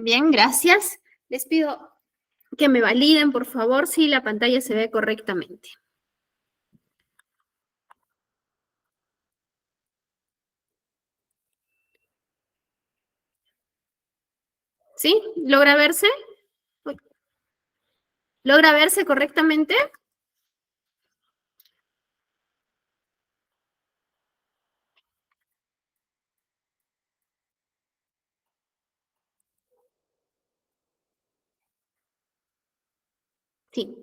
Bien, gracias. Les pido que me validen, por favor, si la pantalla se ve correctamente. ¿Sí? ¿Logra verse? Uy, ¿logra verse correctamente? Sí,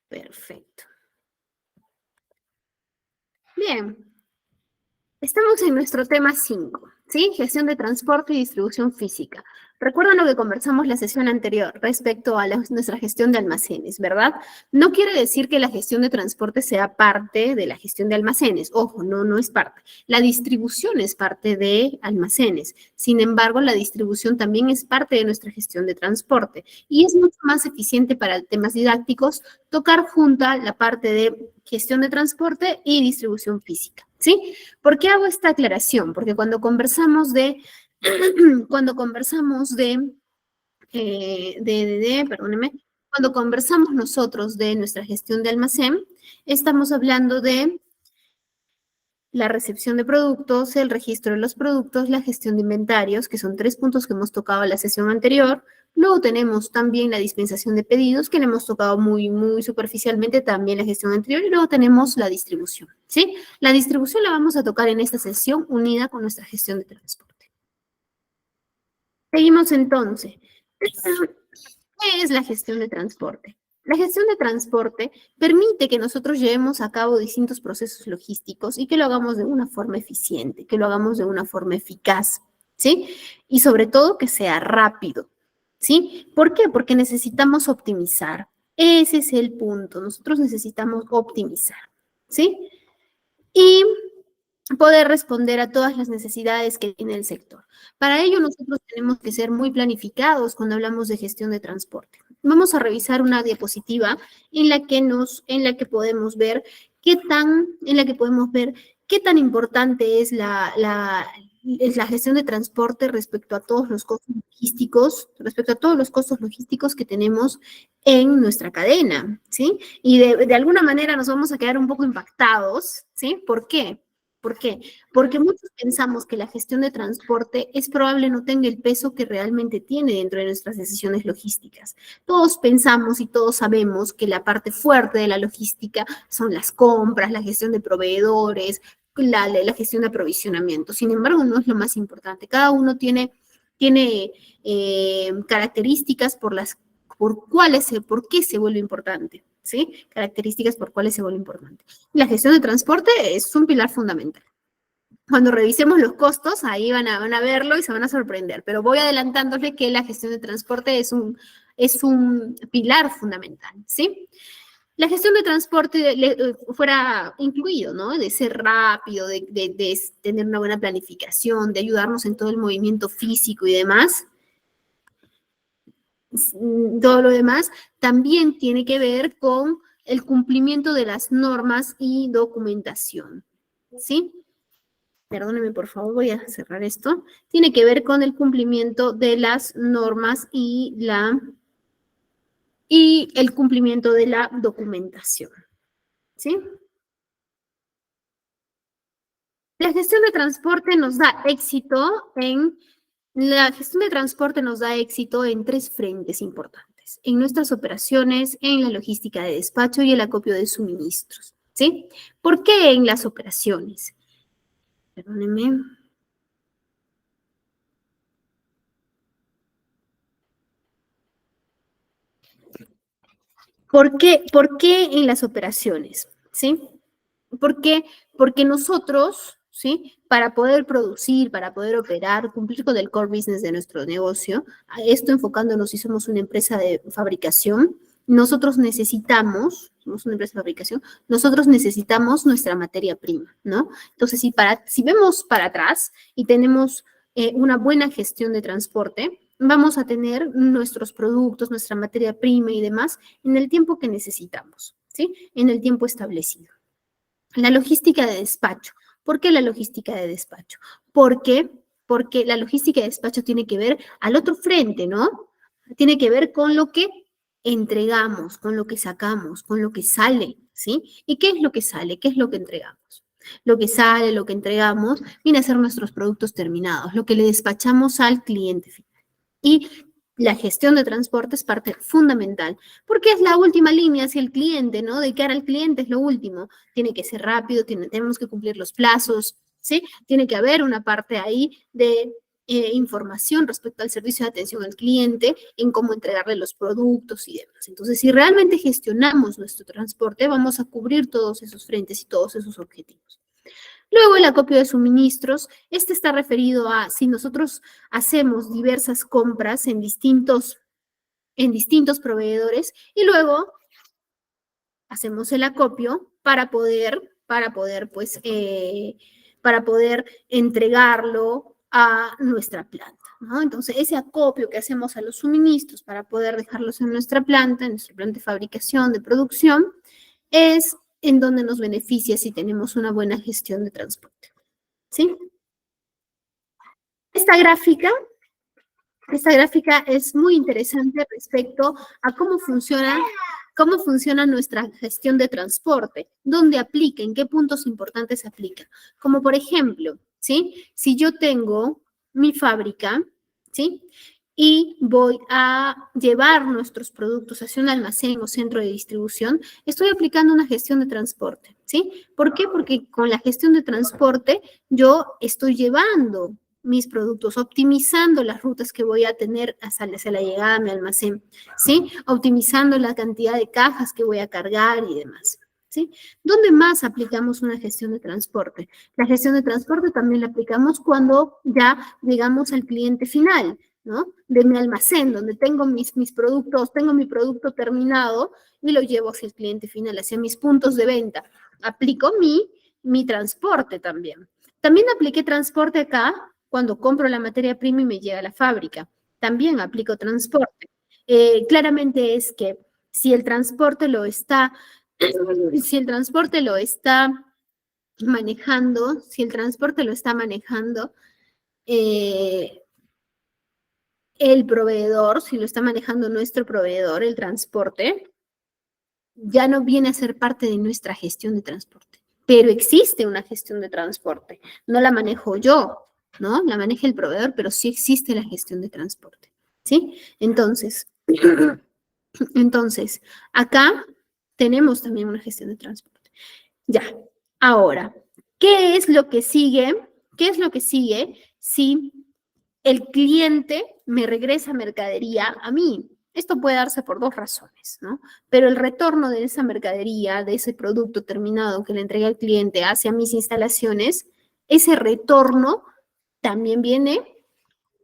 perfecto. Bien, estamos en nuestro tema 5, ¿sí? Gestión de transporte y distribución física. Recuerdan lo que conversamos la sesión anterior respecto a nuestra gestión de almacenes, ¿verdad? No quiere decir que la gestión de transporte sea parte de la gestión de almacenes. Ojo, no, no es parte. La distribución es parte de almacenes. Sin embargo, la distribución también es parte de nuestra gestión de transporte. Y es mucho más eficiente para temas didácticos tocar junta la parte de gestión de transporte y distribución física, ¿sí? ¿Por qué hago esta aclaración? Porque cuando conversamos de, cuando conversamos perdóneme, cuando conversamos nosotros de nuestra gestión de almacén, estamos hablando de la recepción de productos, el registro de los productos, la gestión de inventarios, que son 3 puntos que hemos tocado en la sesión anterior. Luego tenemos también la dispensación de pedidos, que le hemos tocado muy, muy superficialmente también la gestión anterior. Y luego tenemos la distribución, ¿sí? La distribución la vamos a tocar en esta sesión unida con nuestra gestión de transporte. Seguimos entonces. ¿Qué es la gestión de transporte? La gestión de transporte permite que nosotros llevemos a cabo distintos procesos logísticos y que lo hagamos de una forma eficiente, que lo hagamos de una forma eficaz, ¿sí? Y sobre todo que sea rápido, ¿sí? ¿Por qué? Porque necesitamos optimizar. Ese es el punto. Nosotros necesitamos optimizar, ¿sí? Y poder responder a todas las necesidades que tiene el sector. Para ello, nosotros tenemos que ser muy planificados cuando hablamos de gestión de transporte. Vamos a revisar una diapositiva en la que podemos ver qué tan importante es la gestión de transporte respecto a todos los costos logísticos que tenemos en nuestra cadena, ¿sí? Y de alguna manera nos vamos a quedar un poco impactados, ¿sí? ¿Por qué? ¿Por qué? Porque muchos pensamos que la gestión de transporte es probable no tenga el peso que realmente tiene dentro de nuestras decisiones logísticas. Todos pensamos y todos sabemos que la parte fuerte de la logística son las compras, la gestión de proveedores, la gestión de aprovisionamiento. Sin embargo, no es lo más importante. Cada uno tiene características por qué se vuelve importante, ¿sí? Características por cuáles se vuelve importante. La gestión de transporte es un pilar fundamental. Cuando revisemos los costos, ahí van a verlo y se van a sorprender, pero voy adelantándole que la gestión de transporte es un pilar fundamental, ¿sí? La gestión de transporte fuera incluido, ¿no? De ser rápido, de tener una buena planificación, de ayudarnos en todo el movimiento físico y demás. Todo lo demás también tiene que ver con el cumplimiento de las normas y documentación, ¿sí? Perdónenme, por favor, voy a cerrar esto. Tiene que ver con el cumplimiento de las normas y el cumplimiento de la documentación, ¿sí? La gestión de transporte nos da éxito la gestión de transporte nos da éxito en 3 frentes importantes: en nuestras operaciones, en la logística de despacho y el acopio de suministros, ¿sí? ¿Por qué en las operaciones? Perdónenme. ¿Por qué en las operaciones? ¿Sí? ¿Por qué? Porque nosotros, ¿sí? Para poder producir, para poder operar, cumplir con el core business de nuestro negocio, a esto enfocándonos si somos una empresa de fabricación, somos una empresa de fabricación, nosotros necesitamos nuestra materia prima, ¿no? Entonces, si vemos para atrás y tenemos una buena gestión de transporte, vamos a tener nuestros productos, nuestra materia prima y demás en el tiempo que necesitamos, ¿sí? En el tiempo establecido. La logística de despacho. ¿Por qué la logística de despacho? Porque porque la logística de despacho tiene que ver al otro frente, ¿no? Tiene que ver con lo que entregamos, con lo que sacamos, con lo que sale, ¿sí? ¿Y qué es lo que sale? ¿Qué es lo que entregamos? Lo que sale, lo que entregamos, viene a ser nuestros productos terminados, lo que le despachamos al cliente final. Y la gestión de transporte es parte fundamental, porque es la última línea hacia el cliente, ¿no? De cara al cliente es lo último. Tiene que ser rápido, tenemos que cumplir los plazos, ¿sí? Tiene que haber una parte ahí de información respecto al servicio de atención al cliente, en cómo entregarle los productos y demás. Entonces, si realmente gestionamos nuestro transporte, vamos a cubrir todos esos frentes y todos esos objetivos. Luego el acopio de suministros, este está referido a si nosotros hacemos diversas compras en distintos proveedores y luego hacemos el acopio para poder entregarlo a nuestra planta, ¿no? Entonces, ese acopio que hacemos a los suministros para poder dejarlos en nuestra planta de fabricación, de producción, es en donde nos beneficia si tenemos una buena gestión de transporte, ¿sí? Esta gráfica, esta gráfica es muy interesante respecto a cómo funciona nuestra gestión de transporte, dónde aplica, en qué puntos importantes aplica. Como por ejemplo, ¿sí? Si yo tengo mi fábrica, ¿sí? Y voy a llevar nuestros productos hacia un almacén o centro de distribución, estoy aplicando una gestión de transporte, ¿sí? ¿Por qué? Porque con la gestión de transporte yo estoy llevando mis productos, optimizando las rutas que voy a tener hacia la llegada a mi almacén, ¿sí? Optimizando la cantidad de cajas que voy a cargar y demás, ¿sí? ¿Dónde más aplicamos una gestión de transporte? La gestión de transporte también la aplicamos cuando ya llegamos al cliente final, ¿no? De mi almacén, donde tengo mis productos, tengo mi producto terminado y lo llevo hacia el cliente final, hacia mis puntos de venta. Aplico mi transporte también. También apliqué transporte acá cuando compro la materia prima y me llega a la fábrica. También aplico transporte. Claramente es que si el transporte lo está, si el transporte lo está manejando, si el transporte lo está manejando, eh, el proveedor, si lo está manejando nuestro proveedor, el transporte, ya no viene a ser parte de nuestra gestión de transporte. Pero existe una gestión de transporte. No la manejo yo, ¿no? La maneja el proveedor, pero sí existe la gestión de transporte, ¿sí? Entonces, acá tenemos también una gestión de transporte. Ya, ahora, ¿qué es lo que sigue? ¿Qué es lo que sigue si el cliente me regresa mercadería a mí? Esto puede darse por dos razones, ¿no? Pero el retorno de esa mercadería, de ese producto terminado que le entregué al cliente hacia mis instalaciones, ese retorno también viene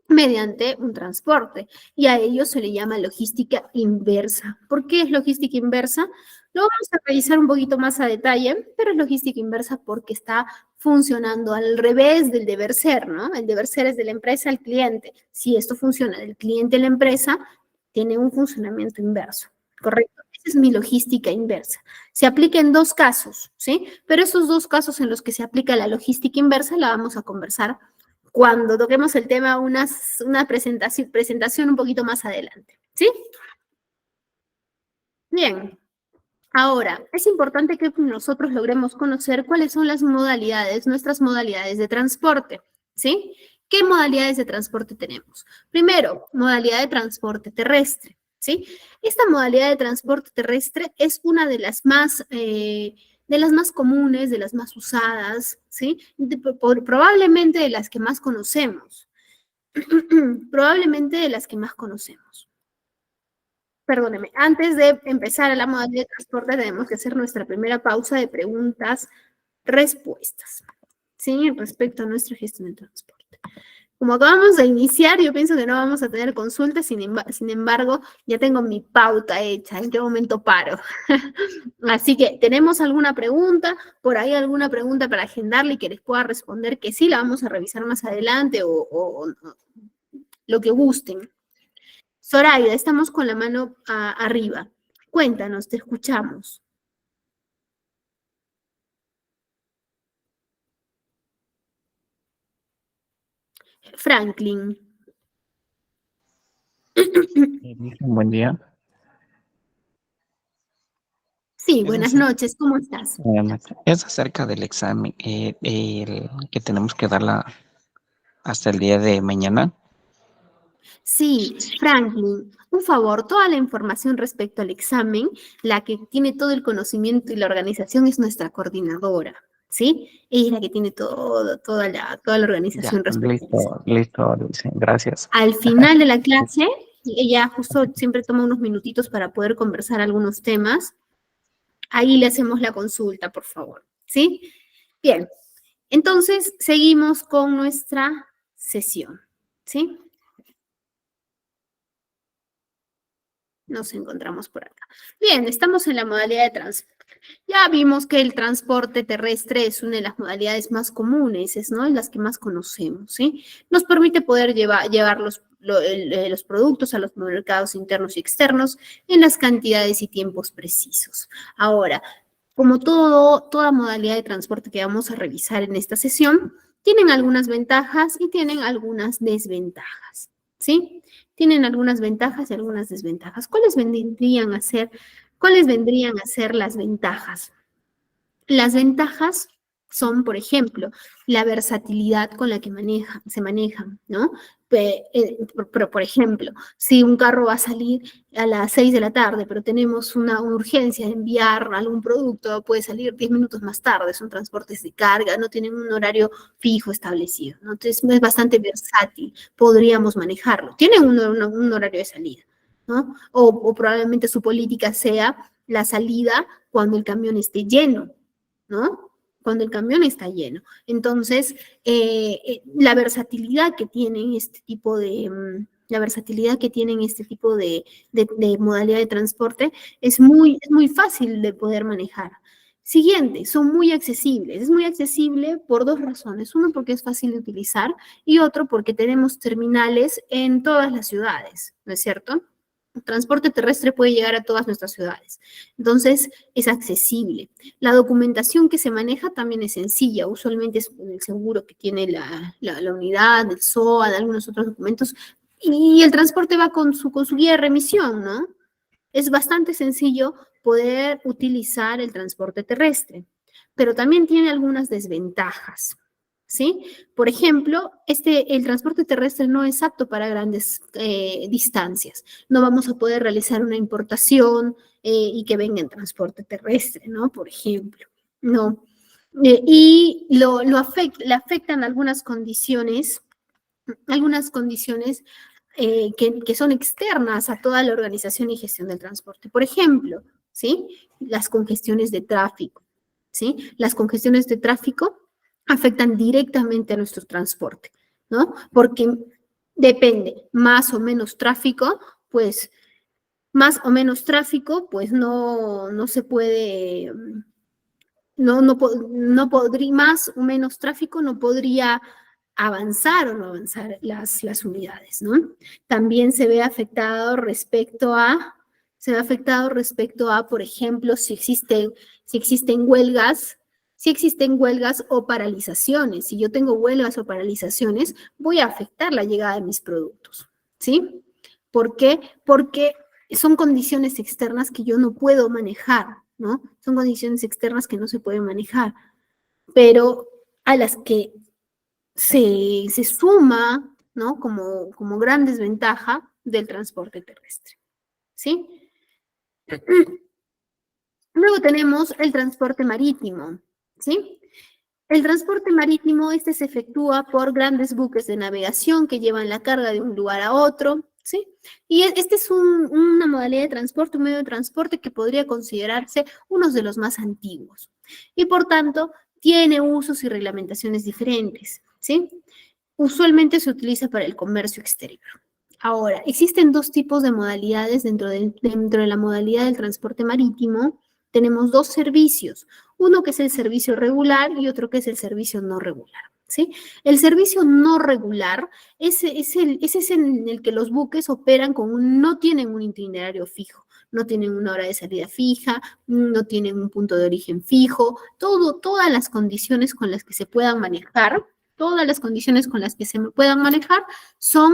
mediante un transporte y a ello se le llama logística inversa. ¿Por qué es logística inversa? Lo vamos a revisar un poquito más a detalle, pero es logística inversa porque está funcionando al revés del deber ser, ¿no? El deber ser es de la empresa al cliente. Si esto funciona del cliente a la empresa, tiene un funcionamiento inverso, ¿correcto? Esa es mi logística inversa. Se aplica en dos casos, ¿sí? Pero esos dos casos en los que se aplica la logística inversa la vamos a conversar cuando toquemos el tema, una presentación un poquito más adelante. ¿Sí? Bien. Ahora, es importante que nosotros logremos conocer cuáles son las modalidades, nuestras modalidades de transporte. ¿Sí? ¿Qué modalidades de transporte tenemos? Primero, modalidad de transporte terrestre. ¿Sí? Esta modalidad de transporte terrestre es una de las más comunes, de las más usadas, ¿sí? Probablemente de las que más conocemos. Probablemente de las que más conocemos. Perdóneme, antes de empezar a la modalidad de transporte tenemos que hacer nuestra primera pausa de preguntas, respuestas, ¿sí? Respecto a nuestra gestión de transporte. Como acabamos de iniciar, yo pienso que no vamos a tener consultas, sin embargo, ya tengo mi pauta hecha, en qué momento paro. Así que, ¿tenemos alguna pregunta? Por ahí alguna pregunta para agendarle y que les pueda responder que sí, la vamos a revisar más adelante o lo que gusten. Zoraida, estamos con la mano arriba. Cuéntanos, te escuchamos. Franklin. Un buen día. Sí, buenas noches, ¿cómo estás? Es acerca del examen el que tenemos que darla hasta el día de mañana. Sí, Franklin, un favor, toda la información respecto al examen, la que tiene todo el conocimiento y la organización es nuestra coordinadora, ¿sí? Ella es la que tiene toda la Ya, organización respecto al examen. listo, Dulce, gracias. Al final de la clase, ella justo siempre toma unos minutitos para poder conversar algunos temas. Ahí le hacemos la consulta, por favor, ¿sí? Bien, entonces seguimos con nuestra sesión, ¿sí? Nos encontramos por acá. Bien, estamos en la modalidad de transporte. Ya vimos que el transporte terrestre es una de las modalidades más comunes, ¿no? En las que más conocemos, ¿sí? Nos permite poder llevar los productos a los mercados internos y externos en las cantidades y tiempos precisos. Ahora, como toda modalidad de transporte que vamos a revisar en esta sesión, tienen algunas ventajas y tienen algunas desventajas, ¿sí? Tienen algunas ventajas y algunas desventajas. ¿Cuáles vendrían a ser las ventajas? Las ventajas son, por ejemplo, la versatilidad con la que se manejan, ¿no? Pero, por ejemplo, si un carro va a salir a las 6 de la tarde, pero tenemos una urgencia de enviar algún producto, puede salir 10 minutos más tarde, son transportes de carga, no tienen un horario fijo establecido, ¿no? Entonces es bastante versátil, podríamos manejarlo. Tienen un horario de salida, ¿no? O probablemente su política sea la salida cuando el camión esté lleno, ¿no? Cuando el camión está lleno. Entonces, la versatilidad que tienen este tipo de, de modalidad de transporte es muy fácil de poder manejar. Siguiente, son muy accesibles. Es muy accesible por dos razones. Uno, porque es fácil de utilizar y otro, porque tenemos terminales en todas las ciudades, ¿no es cierto? El transporte terrestre puede llegar a todas nuestras ciudades. Entonces, es accesible. La documentación que se maneja también es sencilla. Usualmente es el seguro que tiene la unidad, el SOA, de algunos otros documentos. Y el transporte va con su guía de remisión, ¿no? Es bastante sencillo poder utilizar el transporte terrestre, pero también tiene algunas desventajas, ¿sí? Por ejemplo, el transporte terrestre no es apto para grandes distancias. No vamos a poder realizar una importación y que venga en transporte terrestre, ¿no? Por ejemplo, no. Y le afectan algunas condiciones que son externas a toda la organización y gestión del transporte. Por ejemplo, ¿sí? Las congestiones de tráfico, ¿sí? Las congestiones de tráfico afectan directamente a nuestro transporte, ¿no? Porque depende, más o menos tráfico, pues no se puede, no podría, más o menos tráfico no podría avanzar o no avanzar las unidades, ¿no? También se ve afectado respecto a, por ejemplo, si existen huelgas o paralizaciones. Si yo tengo huelgas o paralizaciones, voy a afectar la llegada de mis productos, ¿sí? ¿Por qué? Porque son condiciones externas que yo no puedo manejar, ¿no? Son condiciones externas que no se pueden manejar, pero a las que se suma, ¿no? Como gran desventaja del transporte terrestre, ¿sí? Luego tenemos el transporte marítimo, ¿sí? El transporte marítimo, se efectúa por grandes buques de navegación que llevan la carga de un lugar a otro, ¿sí? Y este es una modalidad de transporte, un medio de transporte que podría considerarse uno de los más antiguos. Y por tanto, tiene usos y reglamentaciones diferentes, ¿sí? Usualmente se utiliza para el comercio exterior. Ahora, existen dos tipos de modalidades dentro de la modalidad del transporte marítimo. Tenemos dos servicios, uno que es el servicio regular y otro que es el servicio no regular, ¿sí? El servicio no regular ese es en el que los buques operan no tienen un itinerario fijo, no tienen una hora de salida fija, no tienen un punto de origen fijo, todas las condiciones con las que se puedan manejar, todas las condiciones con las que se puedan manejar son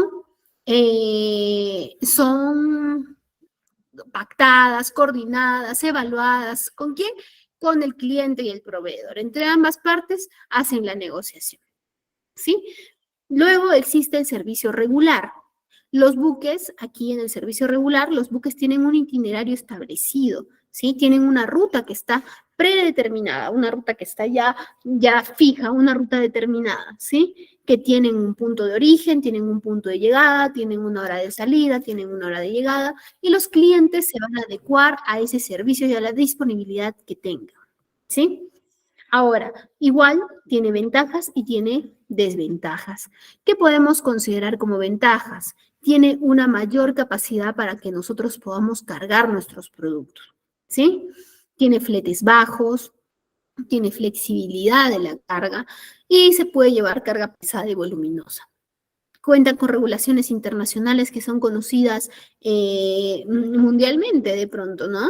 pactadas, coordinadas, evaluadas. ¿Con quién? Con el cliente y el proveedor. Entre ambas partes hacen la negociación, ¿sí? Luego existe el servicio regular. Los buques, aquí en el servicio regular, los buques tienen un itinerario establecido, ¿sí? Tienen una ruta que está predeterminada, una ruta que está ya fija, una ruta determinada, ¿sí? Que tienen un punto de origen, tienen un punto de llegada, tienen una hora de salida, tienen una hora de llegada, y los clientes se van a adecuar a ese servicio y a la disponibilidad que tengan, ¿sí? Ahora, igual tiene ventajas y tiene desventajas. ¿Qué podemos considerar como ventajas? Tiene una mayor capacidad para que nosotros podamos cargar nuestros productos, ¿sí? Tiene fletes bajos, tiene flexibilidad de la carga y se puede llevar carga pesada y voluminosa. Cuenta con regulaciones internacionales que son conocidas mundialmente de pronto, ¿no?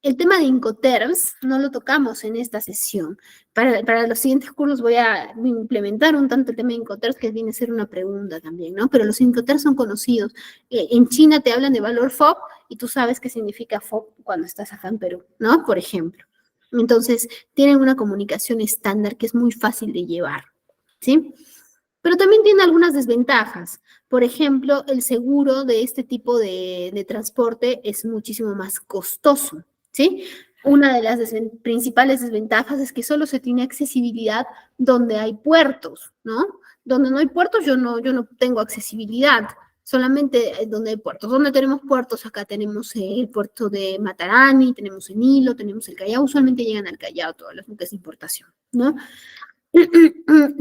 El tema de Incoterms no lo tocamos en esta sesión. Para los siguientes cursos voy a implementar un tanto el tema de Incoterms, que viene a ser una pregunta también, ¿no? Pero los Incoterms son conocidos. En China te hablan de valor FOB y tú sabes qué significa FOB cuando estás acá en Perú, ¿no? Por ejemplo. Entonces, tienen una comunicación estándar que es muy fácil de llevar, ¿sí? Pero también tiene algunas desventajas. Por ejemplo, el seguro de este tipo de transporte es muchísimo más costoso, ¿sí? Una de las principales desventajas es que solo se tiene accesibilidad donde hay puertos, ¿no? Donde no hay puertos yo no tengo accesibilidad, solamente donde hay puertos. ¿Dónde tenemos puertos? Acá tenemos el puerto de Matarani, tenemos el Nilo, tenemos el Callao. Usualmente llegan al Callao todas las buques de importación, ¿no?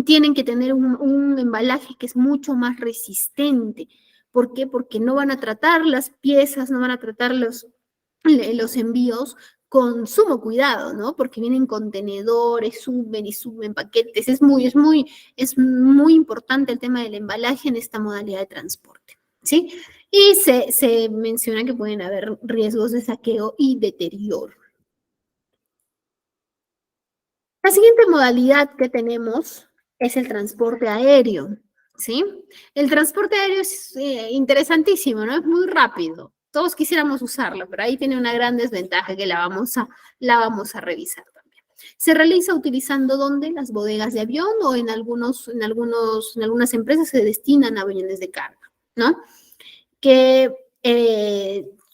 Tienen que tener un embalaje que es mucho más resistente. ¿Por qué? Porque no van a tratar las piezas, no van a tratar los envíos con sumo cuidado, ¿no? Porque vienen contenedores, suben paquetes. Es muy importante el tema del embalaje en esta modalidad de transporte, ¿sí? Y se menciona que pueden haber riesgos de saqueo y deterioro. La siguiente modalidad que tenemos es el transporte aéreo, ¿sí? El transporte aéreo es interesantísimo, ¿no? Es muy rápido. Todos quisiéramos usarlo, pero ahí tiene una gran desventaja que la vamos a revisar también. Se realiza utilizando ¿dónde? Las bodegas de avión o en algunas empresas se destinan a aviones de carga, ¿no? Que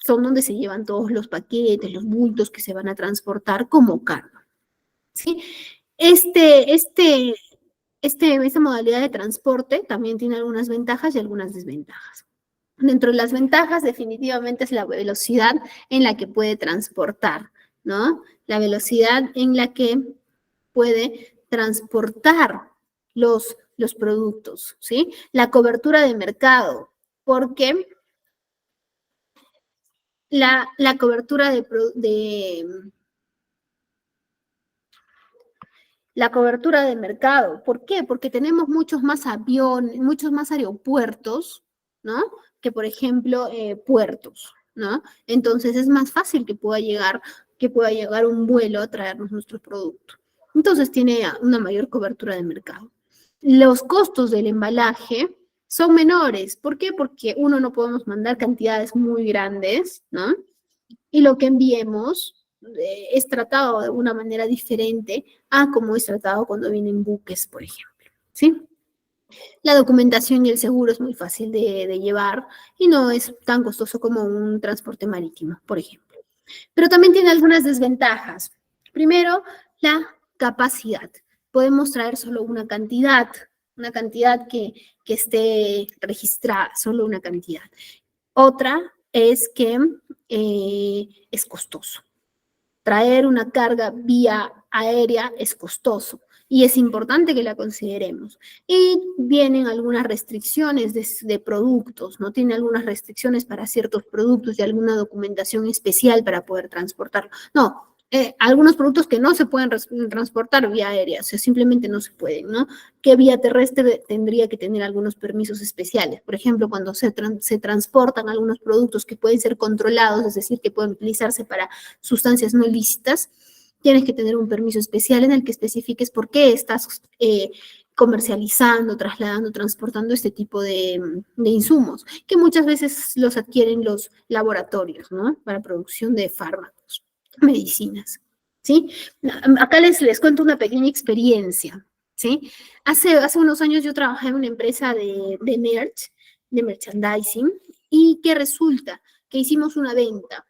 son donde se llevan todos los paquetes, los bultos que se van a transportar como carga, ¿sí? Esta modalidad de transporte también tiene algunas ventajas y algunas desventajas. Dentro de las ventajas, definitivamente es la velocidad en la que puede transportar, ¿no? La velocidad en la que puede transportar los productos, ¿sí? La cobertura de mercado, porque la cobertura la cobertura de mercado. ¿Por qué? Porque tenemos muchos más aviones, muchos más aeropuertos, ¿no? Que, por ejemplo, puertos, ¿no? Entonces es más fácil que pueda llegar un vuelo a traernos nuestros productos. Entonces tiene una mayor cobertura de mercado. Los costos del embalaje son menores. ¿Por qué? Porque uno, no podemos mandar cantidades muy grandes, ¿no? Y lo que enviemos es tratado de una manera diferente a como es tratado cuando vienen buques, por ejemplo, ¿sí? La documentación y el seguro es muy fácil de llevar y no es tan costoso como un transporte marítimo, por ejemplo. Pero también tiene algunas desventajas. Primero, la capacidad. Podemos traer solo una cantidad que esté registrada, solo una cantidad. Otra es que es costoso. Traer una carga vía aérea es costoso y es importante que la consideremos. Y vienen algunas restricciones de productos, ¿no? Tiene algunas restricciones para ciertos productos y alguna documentación especial para poder transportarlo. No, algunos productos que no se pueden transportar vía aérea, o sea, simplemente no se pueden, ¿no? Que vía terrestre tendría que tener algunos permisos especiales. Por ejemplo, cuando se transportan algunos productos que pueden ser controlados, es decir, que pueden utilizarse para sustancias no lícitas, tienes que tener un permiso especial en el que especifiques por qué estás comercializando, trasladando, transportando este tipo de insumos, que muchas veces los adquieren los laboratorios, ¿no? Para producción de fármacos, medicinas, ¿sí? Acá les cuento una pequeña experiencia, ¿sí? Hace unos años yo trabajé en una empresa de merch, de merchandising, y que resulta que hicimos una venta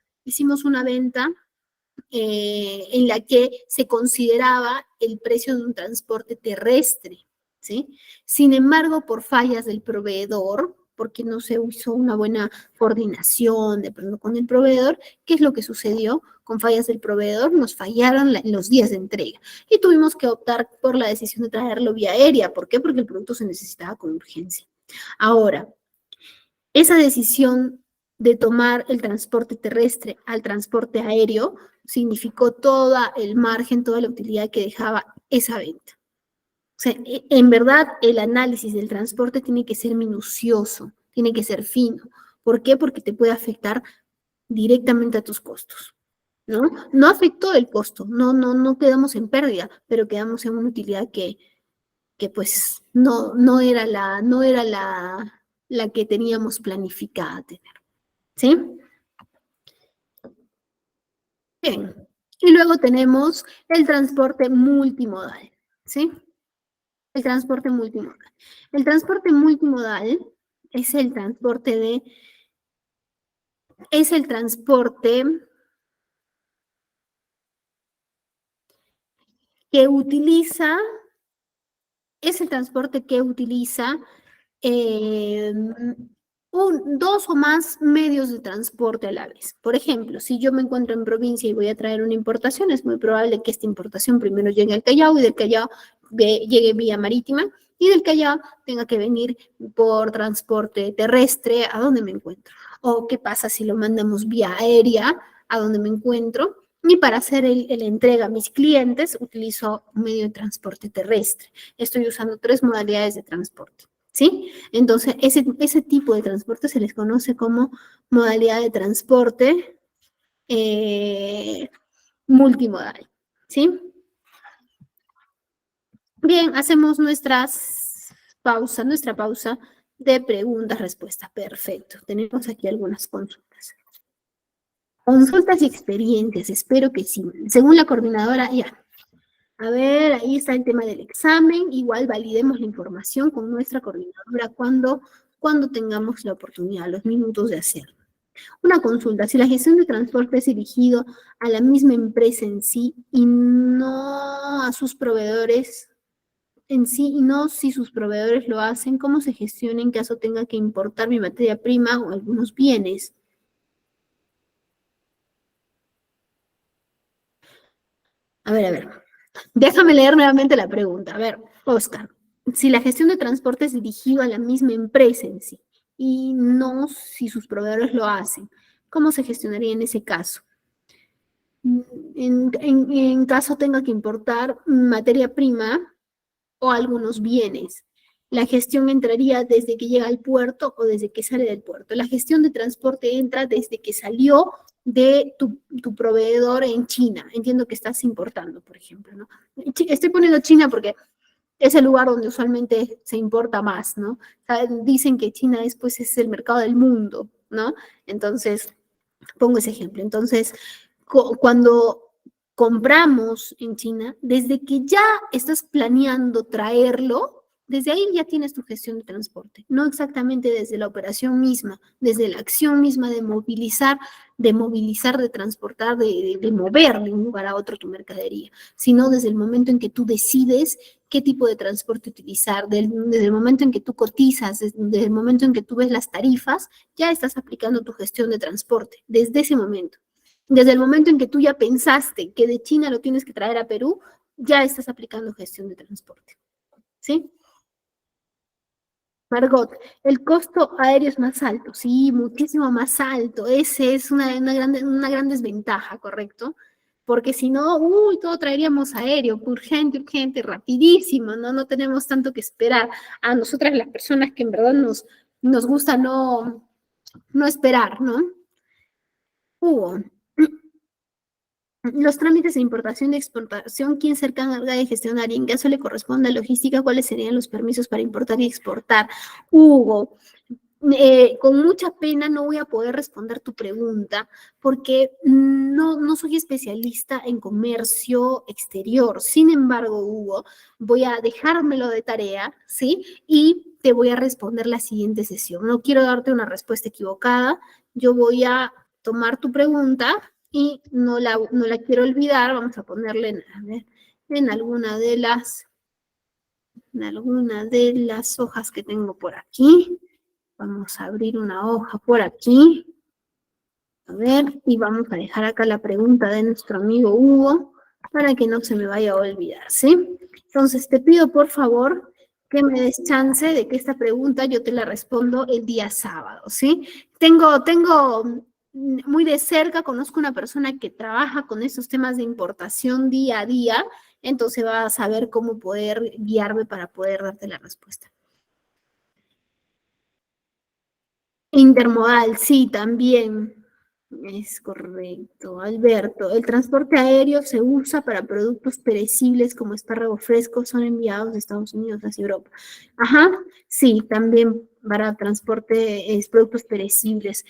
en la que se consideraba el precio de un transporte terrestre, ¿sí? Sin embargo, por fallas del proveedor, porque no se hizo una buena coordinación de pronto con el proveedor, ¿qué es lo que sucedió? Con fallas del proveedor nos fallaron los días de entrega y tuvimos que optar por la decisión de traerlo vía aérea. ¿Por qué? Porque el producto se necesitaba con urgencia. Ahora, esa decisión de tomar el transporte terrestre al transporte aéreo significó todo el margen, toda la utilidad que dejaba esa venta. O sea, en verdad, el análisis del transporte tiene que ser minucioso, tiene que ser fino. ¿Por qué? Porque te puede afectar directamente a tus costos, ¿no? No afectó el costo, no quedamos en pérdida, pero quedamos en una utilidad que pues no era la que teníamos planificada tener, ¿sí? Bien. Y luego tenemos el transporte multimodal, ¿sí? El transporte multimodal. El transporte multimodal es el transporte es el transporte que utiliza, es el transporte que utiliza eh, dos o más medios de transporte a la vez. Por ejemplo, si yo me encuentro en provincia y voy a traer una importación, es muy probable que esta importación primero llegue al Callao y del Callao llegue vía marítima y del Callao tenga que venir por transporte terrestre a donde me encuentro. O qué pasa si lo mandamos vía aérea a donde me encuentro. Y para hacer la entrega a mis clientes utilizo un medio de transporte terrestre. Estoy usando tres modalidades de transporte. ¿Sí? Entonces, ese tipo de transporte se les conoce como modalidad de transporte multimodal, ¿sí? Bien, hacemos nuestra pausa de preguntas-respuestas. Perfecto. Tenemos aquí algunas consultas. Consultas y experiencias, espero que sí. Según la coordinadora, ya. A ver, ahí está el tema del examen. Igual validemos la información con nuestra coordinadora cuando tengamos la oportunidad, los minutos de hacerlo. Una consulta, si la gestión de transporte es dirigido a la misma empresa en sí y no a sus proveedores en sí y no si sus proveedores lo hacen, ¿cómo se gestiona en caso tenga que importar mi materia prima o algunos bienes? A ver. Déjame leer nuevamente la pregunta. A ver, Oscar, si la gestión de transporte es dirigida a la misma empresa en sí y no si sus proveedores lo hacen, ¿cómo se gestionaría en ese caso? En caso tenga que importar materia prima o algunos bienes. La gestión entraría desde que llega al puerto o desde que sale del puerto. La gestión de transporte entra desde que salió de tu proveedor en China. Entiendo que estás importando, por ejemplo, ¿no? Estoy poniendo China porque es el lugar donde usualmente se importa más, ¿no? O sea, dicen que China después es el mercado del mundo, ¿no? Entonces, pongo ese ejemplo. Entonces, cuando compramos en China, desde que ya estás planeando traerlo, desde ahí ya tienes tu gestión de transporte, no exactamente desde la operación misma, desde la acción misma de transportar, de mover de un lugar a otro tu mercadería, sino desde el momento en que tú decides qué tipo de transporte utilizar, desde el momento en que tú cotizas, desde el momento en que tú ves las tarifas, ya estás aplicando tu gestión de transporte, desde ese momento. Desde el momento en que tú ya pensaste que de China lo tienes que traer a Perú, ya estás aplicando gestión de transporte. ¿Sí? Margot, el costo aéreo es más alto, sí, muchísimo más alto. Ese es una gran desventaja, ¿correcto? Porque si no, uy, todo traeríamos aéreo, urgente, rapidísimo, ¿no? No tenemos tanto que esperar. A nosotras, las personas que en verdad nos gusta no esperar, ¿no? Hugo, Los trámites de importación y exportación, ¿quién se encarga de gestionar? Y en caso le corresponda a logística, ¿cuáles serían los permisos para importar y exportar? Hugo, con mucha pena no voy a poder responder tu pregunta porque no soy especialista en comercio exterior. Sin embargo, Hugo, voy a dejármelo de tarea, ¿sí? Y te voy a responder la siguiente sesión. No quiero darte una respuesta equivocada. Yo voy a tomar tu pregunta y no la quiero olvidar. Vamos a ponerle a ver, en alguna de las hojas que tengo por aquí. Vamos a abrir una hoja por aquí. A ver, y vamos a dejar acá la pregunta de nuestro amigo Hugo para que no se me vaya a olvidar, ¿sí? Entonces, te pido por favor que me des chance de que esta pregunta yo te la respondo el día sábado, ¿sí? Tengo muy de cerca, conozco una persona que trabaja con esos temas de importación día a día, entonces va a saber cómo poder guiarme para poder darte la respuesta. Intermodal, sí, también. Es correcto, Alberto. El transporte aéreo se usa para productos perecibles como espárragos frescos, son enviados de Estados Unidos hacia Europa. Ajá, sí, también para transporte es productos perecibles.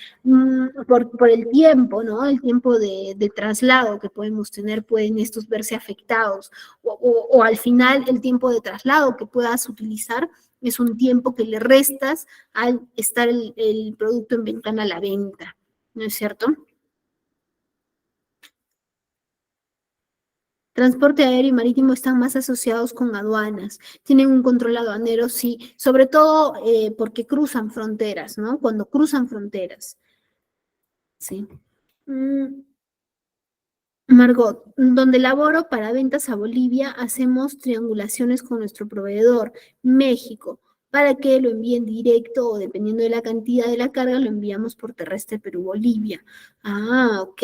Por el tiempo, ¿no? El tiempo de traslado que podemos tener, pueden estos verse afectados. O al final, el tiempo de traslado que puedas utilizar es un tiempo que le restas al estar el producto en ventana a la venta. ¿No es cierto? Transporte aéreo y marítimo están más asociados con aduanas, tienen un control aduanero, sí, sobre todo porque cruzan fronteras, ¿no? Cuando cruzan fronteras, sí. Mm, Margot, donde laboro para ventas a Bolivia, hacemos triangulaciones con nuestro proveedor, México, para que lo envíen directo o dependiendo de la cantidad de la carga, lo enviamos por terrestre Perú-Bolivia. Ah, ok.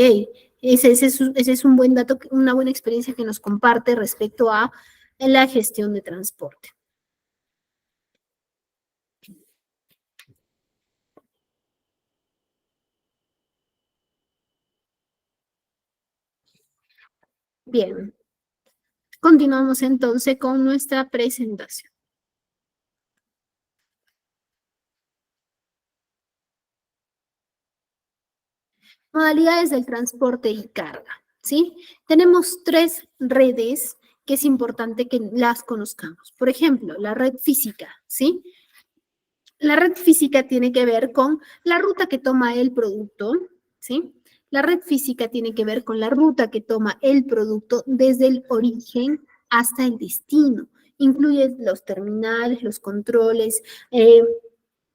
Ese es un buen dato, una buena experiencia que nos comparte respecto a la gestión de transporte. Bien, continuamos entonces con nuestra presentación. Modalidades del transporte y carga, ¿sí? Tenemos tres redes que es importante que las conozcamos. Por ejemplo, la red física, ¿sí? La red física tiene que ver con la ruta que toma el producto, ¿sí? La red física tiene que ver con la ruta que toma el producto desde el origen hasta el destino. Incluye los terminales, los controles,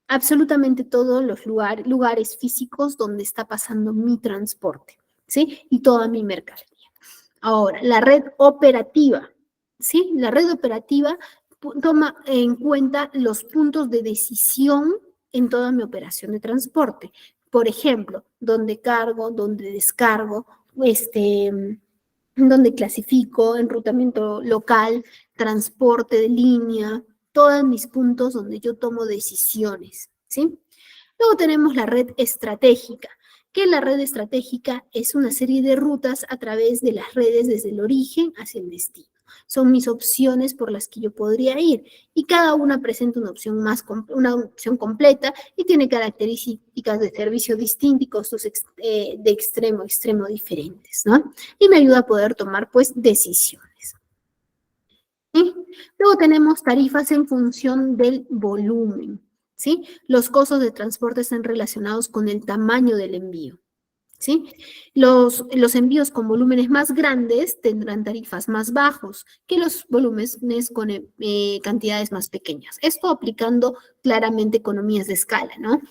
absolutamente todos los lugares físicos donde está pasando mi transporte, ¿sí? Y toda mi mercadería. Ahora, la red operativa, ¿sí? La red operativa toma en cuenta los puntos de decisión en toda mi operación de transporte. Por ejemplo, dónde cargo, dónde descargo, donde clasifico, enrutamiento local, transporte de línea, todos mis puntos donde yo tomo decisiones, ¿sí? Luego tenemos la red estratégica, que la red estratégica es una serie de rutas a través de las redes desde el origen hacia el destino. Son mis opciones por las que yo podría ir y cada una presenta una opción completa y tiene características de servicio distintas y costos de extremo a extremo diferentes, ¿no? Y me ayuda a poder tomar, pues, decisiones. ¿Sí? Luego tenemos tarifas en función del volumen, ¿sí? Los costos de transporte están relacionados con el tamaño del envío, ¿sí? Los envíos con volúmenes más grandes tendrán tarifas más bajos que los volúmenes con cantidades más pequeñas. Esto aplicando claramente economías de escala, ¿no?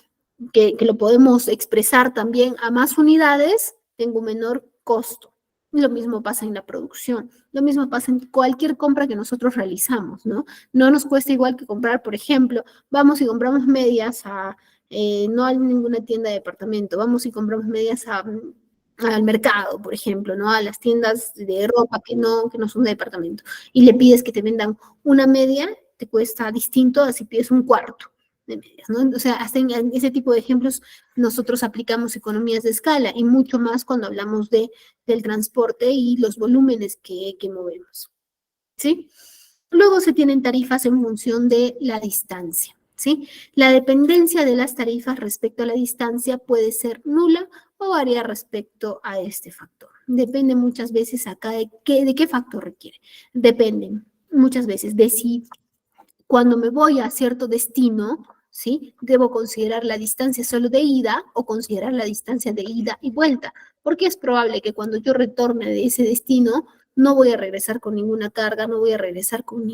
Que lo podemos expresar también a más unidades, tengo menor costo. Lo mismo pasa en la producción, lo mismo pasa en cualquier compra que nosotros realizamos, ¿no? No nos cuesta igual que comprar, por ejemplo, vamos y compramos medias no hay ninguna tienda de departamento, vamos y compramos medias al mercado, por ejemplo, ¿no? A las tiendas de ropa que no son de departamento, y le pides que te vendan una media, te cuesta distinto a si pides un cuarto, de medias, ¿no? O sea, hasta en ese tipo de ejemplos nosotros aplicamos economías de escala y mucho más cuando hablamos del transporte y los volúmenes que movemos, ¿sí? Luego se tienen tarifas en función de la distancia, ¿sí? La dependencia de las tarifas respecto a la distancia puede ser nula o varía respecto a este factor. Depende muchas veces acá de qué factor requiere. Depende muchas veces de si cuando me voy a cierto destino, ¿sí? Debo considerar la distancia solo de ida o considerar la distancia de ida y vuelta, porque es probable que cuando yo retorne de ese destino, no voy a regresar con ninguna carga, no voy a regresar con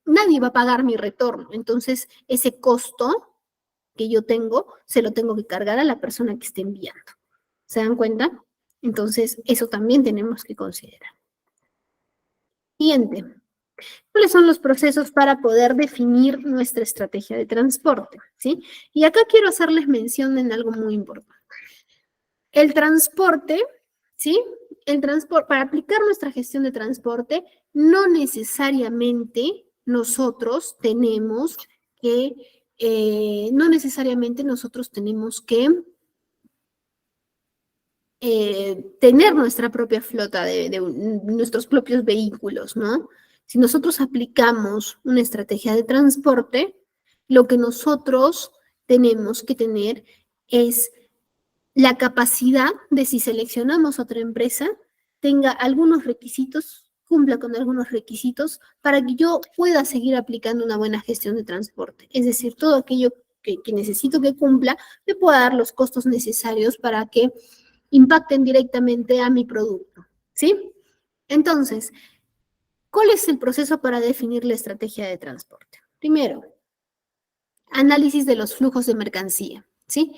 nadie va a pagar mi retorno. Entonces, ese costo que yo tengo, se lo tengo que cargar a la persona que esté enviando. ¿Se dan cuenta? Entonces, eso también tenemos que considerar. Siguiente. ¿Cuáles son los procesos para poder definir nuestra estrategia de transporte? ¿Sí? Y acá quiero hacerles mención en algo muy importante. El transporte, ¿sí? Para aplicar nuestra gestión de transporte, no necesariamente nosotros tenemos que, tener nuestra propia flota de nuestros propios vehículos, ¿no? Si nosotros aplicamos una estrategia de transporte, lo que nosotros tenemos que tener es la capacidad de, si seleccionamos otra empresa, tenga algunos requisitos, cumpla con algunos requisitos para que yo pueda seguir aplicando una buena gestión de transporte. Es decir, todo aquello que necesito que cumpla, me pueda dar los costos necesarios para que impacten directamente a mi producto, ¿sí? Entonces, ¿cuál es el proceso para definir la estrategia de transporte? Primero, análisis de los flujos de mercancía, ¿sí?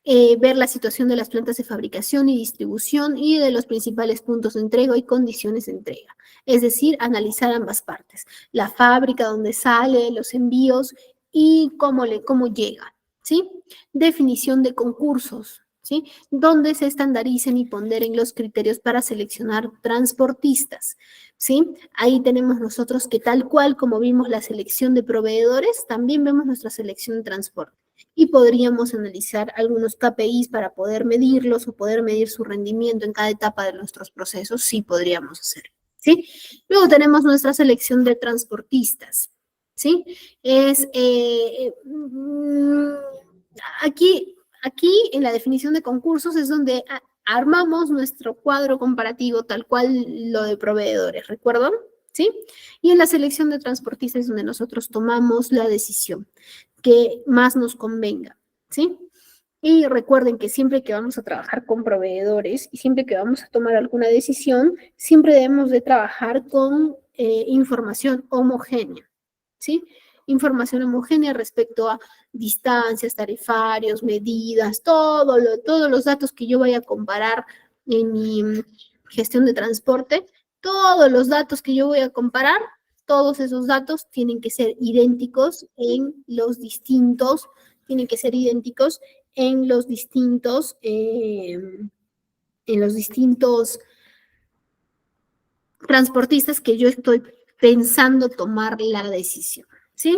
Ver la situación de las plantas de fabricación y distribución y de los principales puntos de entrega y condiciones de entrega. Es decir, analizar ambas partes, la fábrica, donde sale, los envíos y cómo llega, ¿sí? Definición de concursos, ¿sí? Donde se estandaricen y ponderen los criterios para seleccionar transportistas, ¿sí? Ahí tenemos nosotros que tal cual como vimos la selección de proveedores, también vemos nuestra selección de transporte. Y podríamos analizar algunos KPIs para poder medirlos o poder medir su rendimiento en cada etapa de nuestros procesos, sí podríamos hacer, ¿sí? Luego tenemos nuestra selección de transportistas, ¿sí? Aquí en la definición de concursos es donde armamos nuestro cuadro comparativo tal cual lo de proveedores, ¿recuerdan? ¿Sí? Y en la selección de transportistas es donde nosotros tomamos la decisión que más nos convenga, ¿sí? Y recuerden que siempre que vamos a trabajar con proveedores y siempre que vamos a tomar alguna decisión, siempre debemos de trabajar con información homogénea, ¿sí? Información homogénea respecto a distancias, tarifarios, medidas, todos los datos que yo vaya a comparar en mi gestión de transporte, todos los datos que yo voy a comparar, todos esos datos tienen que ser idénticos en los distintos transportistas que yo estoy pensando tomar la decisión, ¿sí?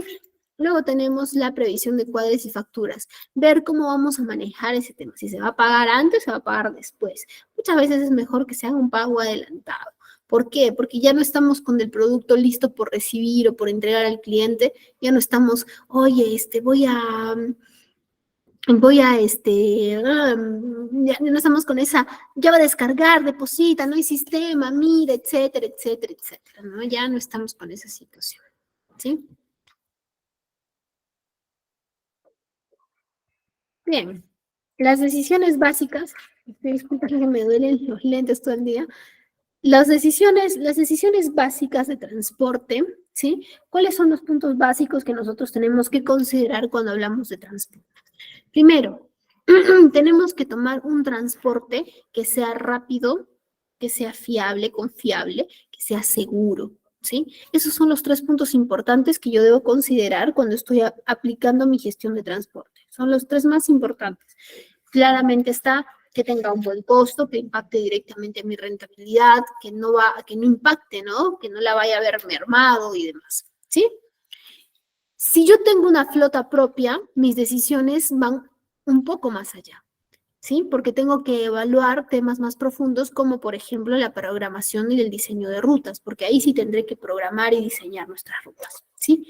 Luego tenemos la previsión de cuadres y facturas, ver cómo vamos a manejar ese tema, si se va a pagar antes o se va a pagar después. Muchas veces es mejor que se haga un pago adelantado. ¿Por qué? Porque ya no estamos con el producto listo por recibir o por entregar al cliente, ya no estamos, oye, ya no estamos con esa, ya va a descargar, deposita, no hay sistema, mira, etcétera, etcétera, etcétera, ¿no? Ya no estamos con esa situación, ¿sí? Bien, las decisiones básicas, disculpa que me duelen los lentes todo el día, las decisiones básicas de transporte, ¿sí? ¿Cuáles son los puntos básicos que nosotros tenemos que considerar cuando hablamos de transporte? Primero, tenemos que tomar un transporte que sea rápido, que sea fiable, confiable, que sea seguro, ¿sí? Esos son los 3 puntos importantes que yo debo considerar cuando estoy aplicando mi gestión de transporte. Son los 3 más importantes. Claramente está que tenga un buen costo, que impacte directamente en mi rentabilidad, que no impacte, ¿no? Que no la vaya a ver mermado y demás, ¿sí? Si yo tengo una flota propia, mis decisiones van un poco más allá, ¿sí? Porque tengo que evaluar temas más profundos como, por ejemplo, la programación y el diseño de rutas, porque ahí sí tendré que programar y diseñar nuestras rutas, ¿sí?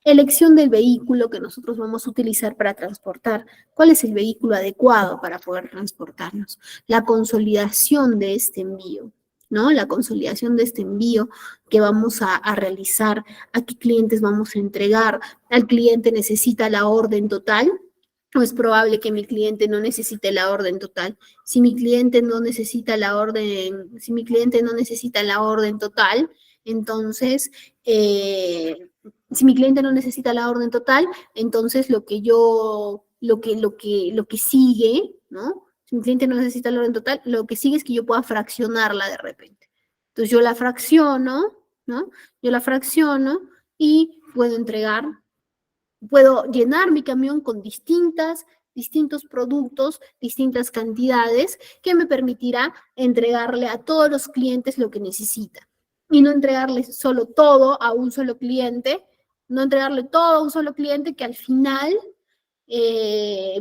Elección del vehículo que nosotros vamos a utilizar para transportar. ¿Cuál es el vehículo adecuado para poder transportarnos? La consolidación de este envío, ¿no? La consolidación de este envío que vamos a realizar, a qué clientes vamos a entregar. ¿Al cliente necesita la orden total? ¿O es probable que mi cliente no necesite la orden total? Si mi cliente no necesita la orden, si mi cliente no necesita la orden total, entonces si mi cliente no necesita la orden total, entonces lo que sigue, ¿no? Si mi cliente no necesita la orden total, lo que sigue es que yo pueda fraccionarla de repente. Entonces yo la fracciono, ¿no? Yo la fracciono y puedo llenar mi camión con distintos productos, distintas cantidades, que me permitirá entregarle a todos los clientes lo que necesitan. Y no entregarle solo todo a un solo cliente, no entregarle todo a un solo cliente que al final,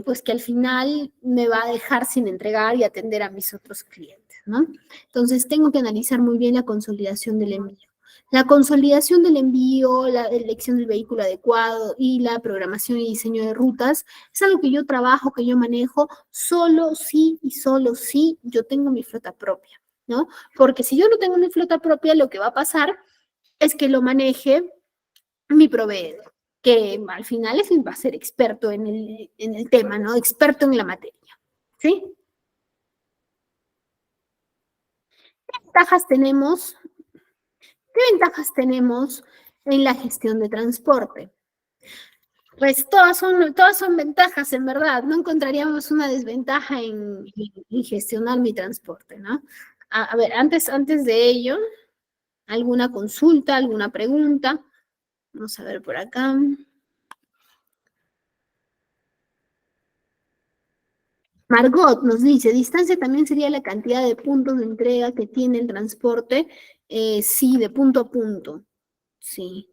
pues que al final me va a dejar sin entregar y atender a mis otros clientes, ¿no? Entonces tengo que analizar muy bien la consolidación del envío. La consolidación del envío, la elección del vehículo adecuado y la programación y diseño de rutas es algo que yo trabajo, que yo manejo solo sí y solo sí yo tengo mi flota propia, ¿no? Porque si yo no tengo mi flota propia, lo que va a pasar es que lo maneje mi proveedor, que al final va a ser experto en el tema, ¿no? Experto en la materia, ¿sí? ¿Qué ventajas tenemos? ¿Qué ventajas tenemos en la gestión de transporte? Pues todas son ventajas, en verdad. No encontraríamos una desventaja en gestionar mi transporte, ¿no? A ver, antes de ello, ¿alguna consulta, alguna pregunta? Vamos a ver por acá. Margot nos dice, distancia también sería la cantidad de puntos de entrega que tiene el transporte. Sí, de punto a punto. Sí.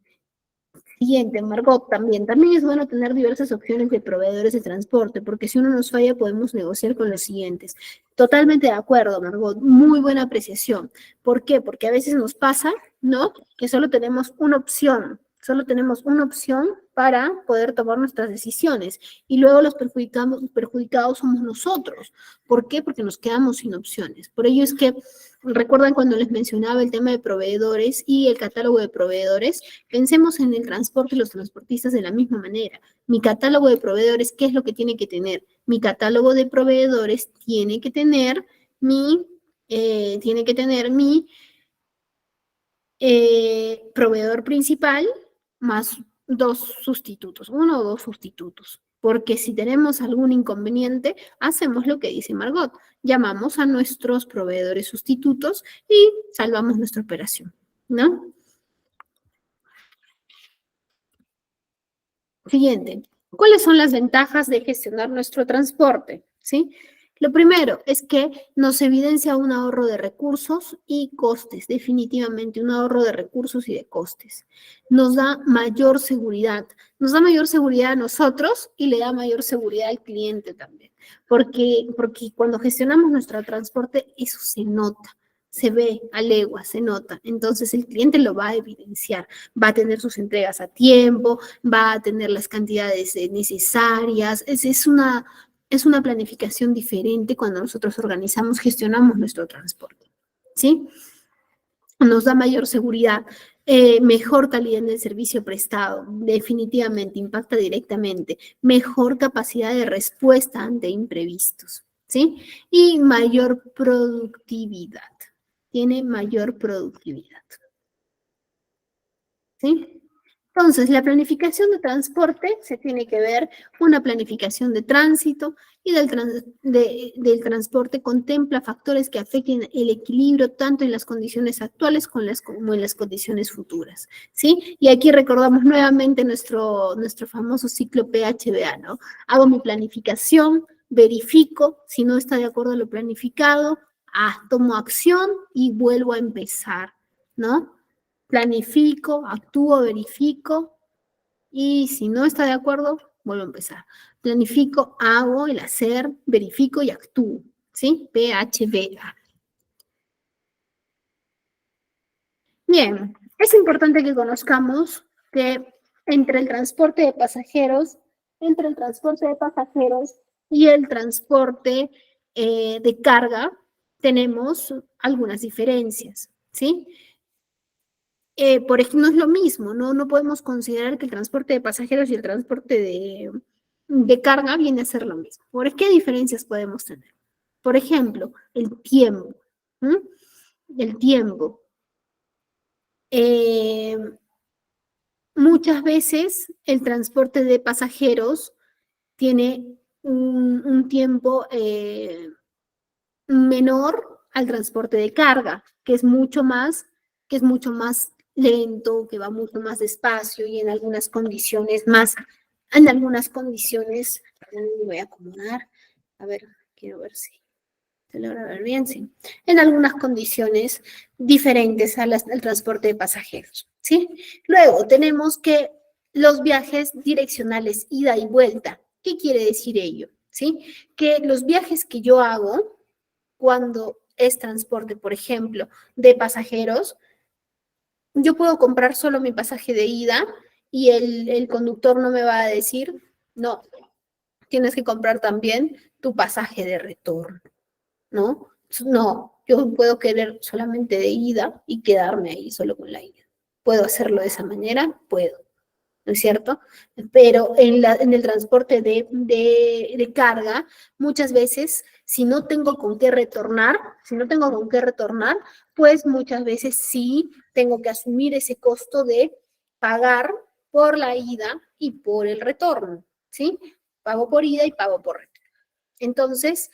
Siguiente, Margot también. También es bueno tener diversas opciones de proveedores de transporte, porque si uno nos falla, podemos negociar con los siguientes. Totalmente de acuerdo, Margot. Muy buena apreciación. ¿Por qué? Porque a veces nos pasa, ¿no? Que solo tenemos una opción para poder tomar nuestras decisiones. Y luego los perjudicados somos nosotros. ¿Por qué? Porque nos quedamos sin opciones. Por ello es que, recuerdan cuando les mencionaba el tema de proveedores y el catálogo de proveedores, pensemos en el transporte y los transportistas de la misma manera. Mi catálogo de proveedores, ¿qué es lo que tiene que tener? Mi catálogo de proveedores tiene que tener mi proveedor principal más dos sustitutos, uno o dos sustitutos. Porque si tenemos algún inconveniente, hacemos lo que dice Margot. Llamamos a nuestros proveedores sustitutos y salvamos nuestra operación, ¿no? Siguiente. ¿Cuáles son las ventajas de gestionar nuestro transporte? ¿Sí? Lo primero es que nos evidencia un ahorro de recursos y costes, definitivamente un ahorro de recursos y de costes. Nos da mayor seguridad a nosotros y le da mayor seguridad al cliente también, porque cuando gestionamos nuestro transporte eso se nota. Se ve a legua, se nota. Entonces el cliente lo va a evidenciar, va a tener sus entregas a tiempo, va a tener las cantidades necesarias. Es una planificación diferente cuando nosotros organizamos, gestionamos nuestro transporte, ¿sí? Nos da mayor seguridad, mejor calidad en el servicio prestado, definitivamente impacta directamente, mejor capacidad de respuesta ante imprevistos, ¿sí? Y mayor productividad, tiene mayor productividad, ¿sí? Entonces, la planificación de transporte se tiene que ver una planificación de tránsito y del transporte contempla factores que afecten el equilibrio tanto en las condiciones actuales como en las condiciones futuras, ¿sí? Y aquí recordamos nuevamente nuestro famoso ciclo PHBA, ¿no? Hago mi planificación, verifico, si no está de acuerdo a lo planificado, tomo acción y vuelvo a empezar, ¿no? Planifico, actúo, verifico Y si no está de acuerdo, vuelvo a empezar. Planifico, hago, el hacer, verifico y actúo. ¿Sí? PHVA. Bien, es importante que conozcamos que entre el transporte de pasajeros, entre el transporte de pasajeros y el transporte de carga, tenemos algunas diferencias, ¿sí? Por ejemplo, no es lo mismo, ¿no? No podemos considerar que el transporte de pasajeros y el transporte de carga viene a ser lo mismo. ¿Por qué diferencias podemos tener? Por ejemplo, el tiempo. ¿Mm? El tiempo. Eh, Muchas veces el transporte de pasajeros tiene un tiempo menor al transporte de carga, que es mucho más lento, que va mucho más despacio y en algunas condiciones, me voy a acomodar, a ver, quiero ver si se logra ver bien, sí, en algunas condiciones diferentes al transporte de pasajeros, ¿sí? Luego tenemos que los viajes direccionales ida y vuelta. ¿Qué quiere decir ello? ¿Sí? Que los viajes que yo hago cuando es transporte, por ejemplo, de pasajeros, yo puedo comprar solo mi pasaje de ida y el conductor no me va a decir, no, tienes que comprar también tu pasaje de retorno, ¿no? No, yo puedo querer solamente de ida y quedarme ahí solo con la ida. ¿Puedo hacerlo de esa manera? Puedo, ¿no es cierto? Pero en el transporte de carga, muchas veces, si no tengo con qué retornar, pues muchas veces sí tengo que asumir ese costo de pagar por la ida y por el retorno, ¿sí? Pago por ida y pago por retorno. Entonces,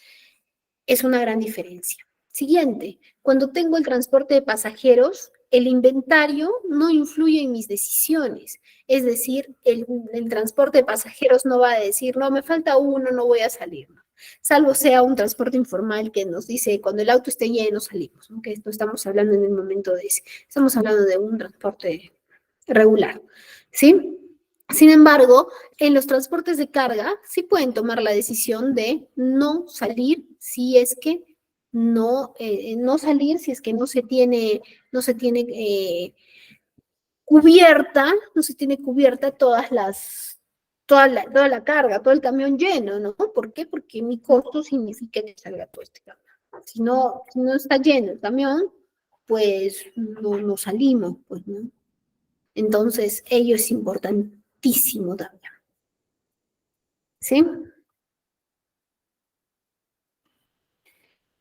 es una gran diferencia. Siguiente, cuando tengo el transporte de pasajeros, el inventario no influye en mis decisiones. Es decir, el transporte de pasajeros no va a decir, no, me falta uno, no voy a salir. ¿No? Salvo sea un transporte informal que nos dice, cuando el auto esté lleno, salimos. ¿No? Que no estamos hablando en el momento de ese. Estamos hablando de un transporte regular. ¿Sí? Sin embargo, en los transportes de carga sí pueden tomar la decisión de no salir si es que no salir si es que no se tiene cubierta, no se tiene cubierta toda la carga, todo el camión lleno, ¿no? ¿Por qué? Porque mi costo significa que salga todo este camión. Si no está lleno el camión, pues no salimos, pues, ¿no? Entonces, ello es importantísimo también. ¿Sí?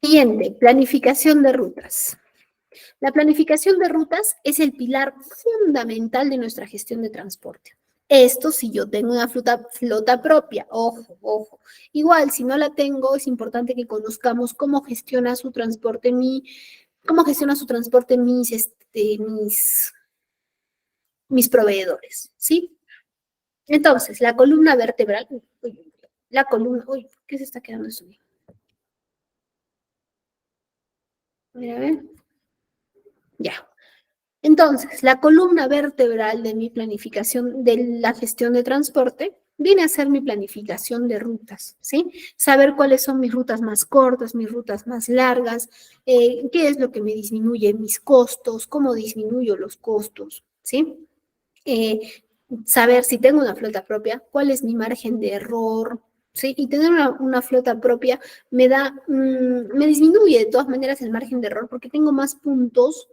Siguiente, planificación de rutas. La planificación de rutas es el pilar fundamental de nuestra gestión de transporte. Esto si yo tengo una flota propia, ojo, ojo. Igual, si no la tengo, es importante que conozcamos cómo gestiona su transporte mis proveedores, ¿sí? Entonces, la columna vertebral, uy, ¿qué se está quedando eso? Mira, a ver. Ya. Entonces, la columna vertebral de mi planificación de la gestión de transporte viene a ser mi planificación de rutas, ¿sí? Saber cuáles son mis rutas más cortas, mis rutas más largas, qué es lo que me disminuye mis costos, cómo disminuyo los costos, ¿sí? Eh, Saber si tengo una flota propia, cuál es mi margen de error, ¿sí? Y tener una flota propia me disminuye de todas maneras el margen de error porque tengo más puntos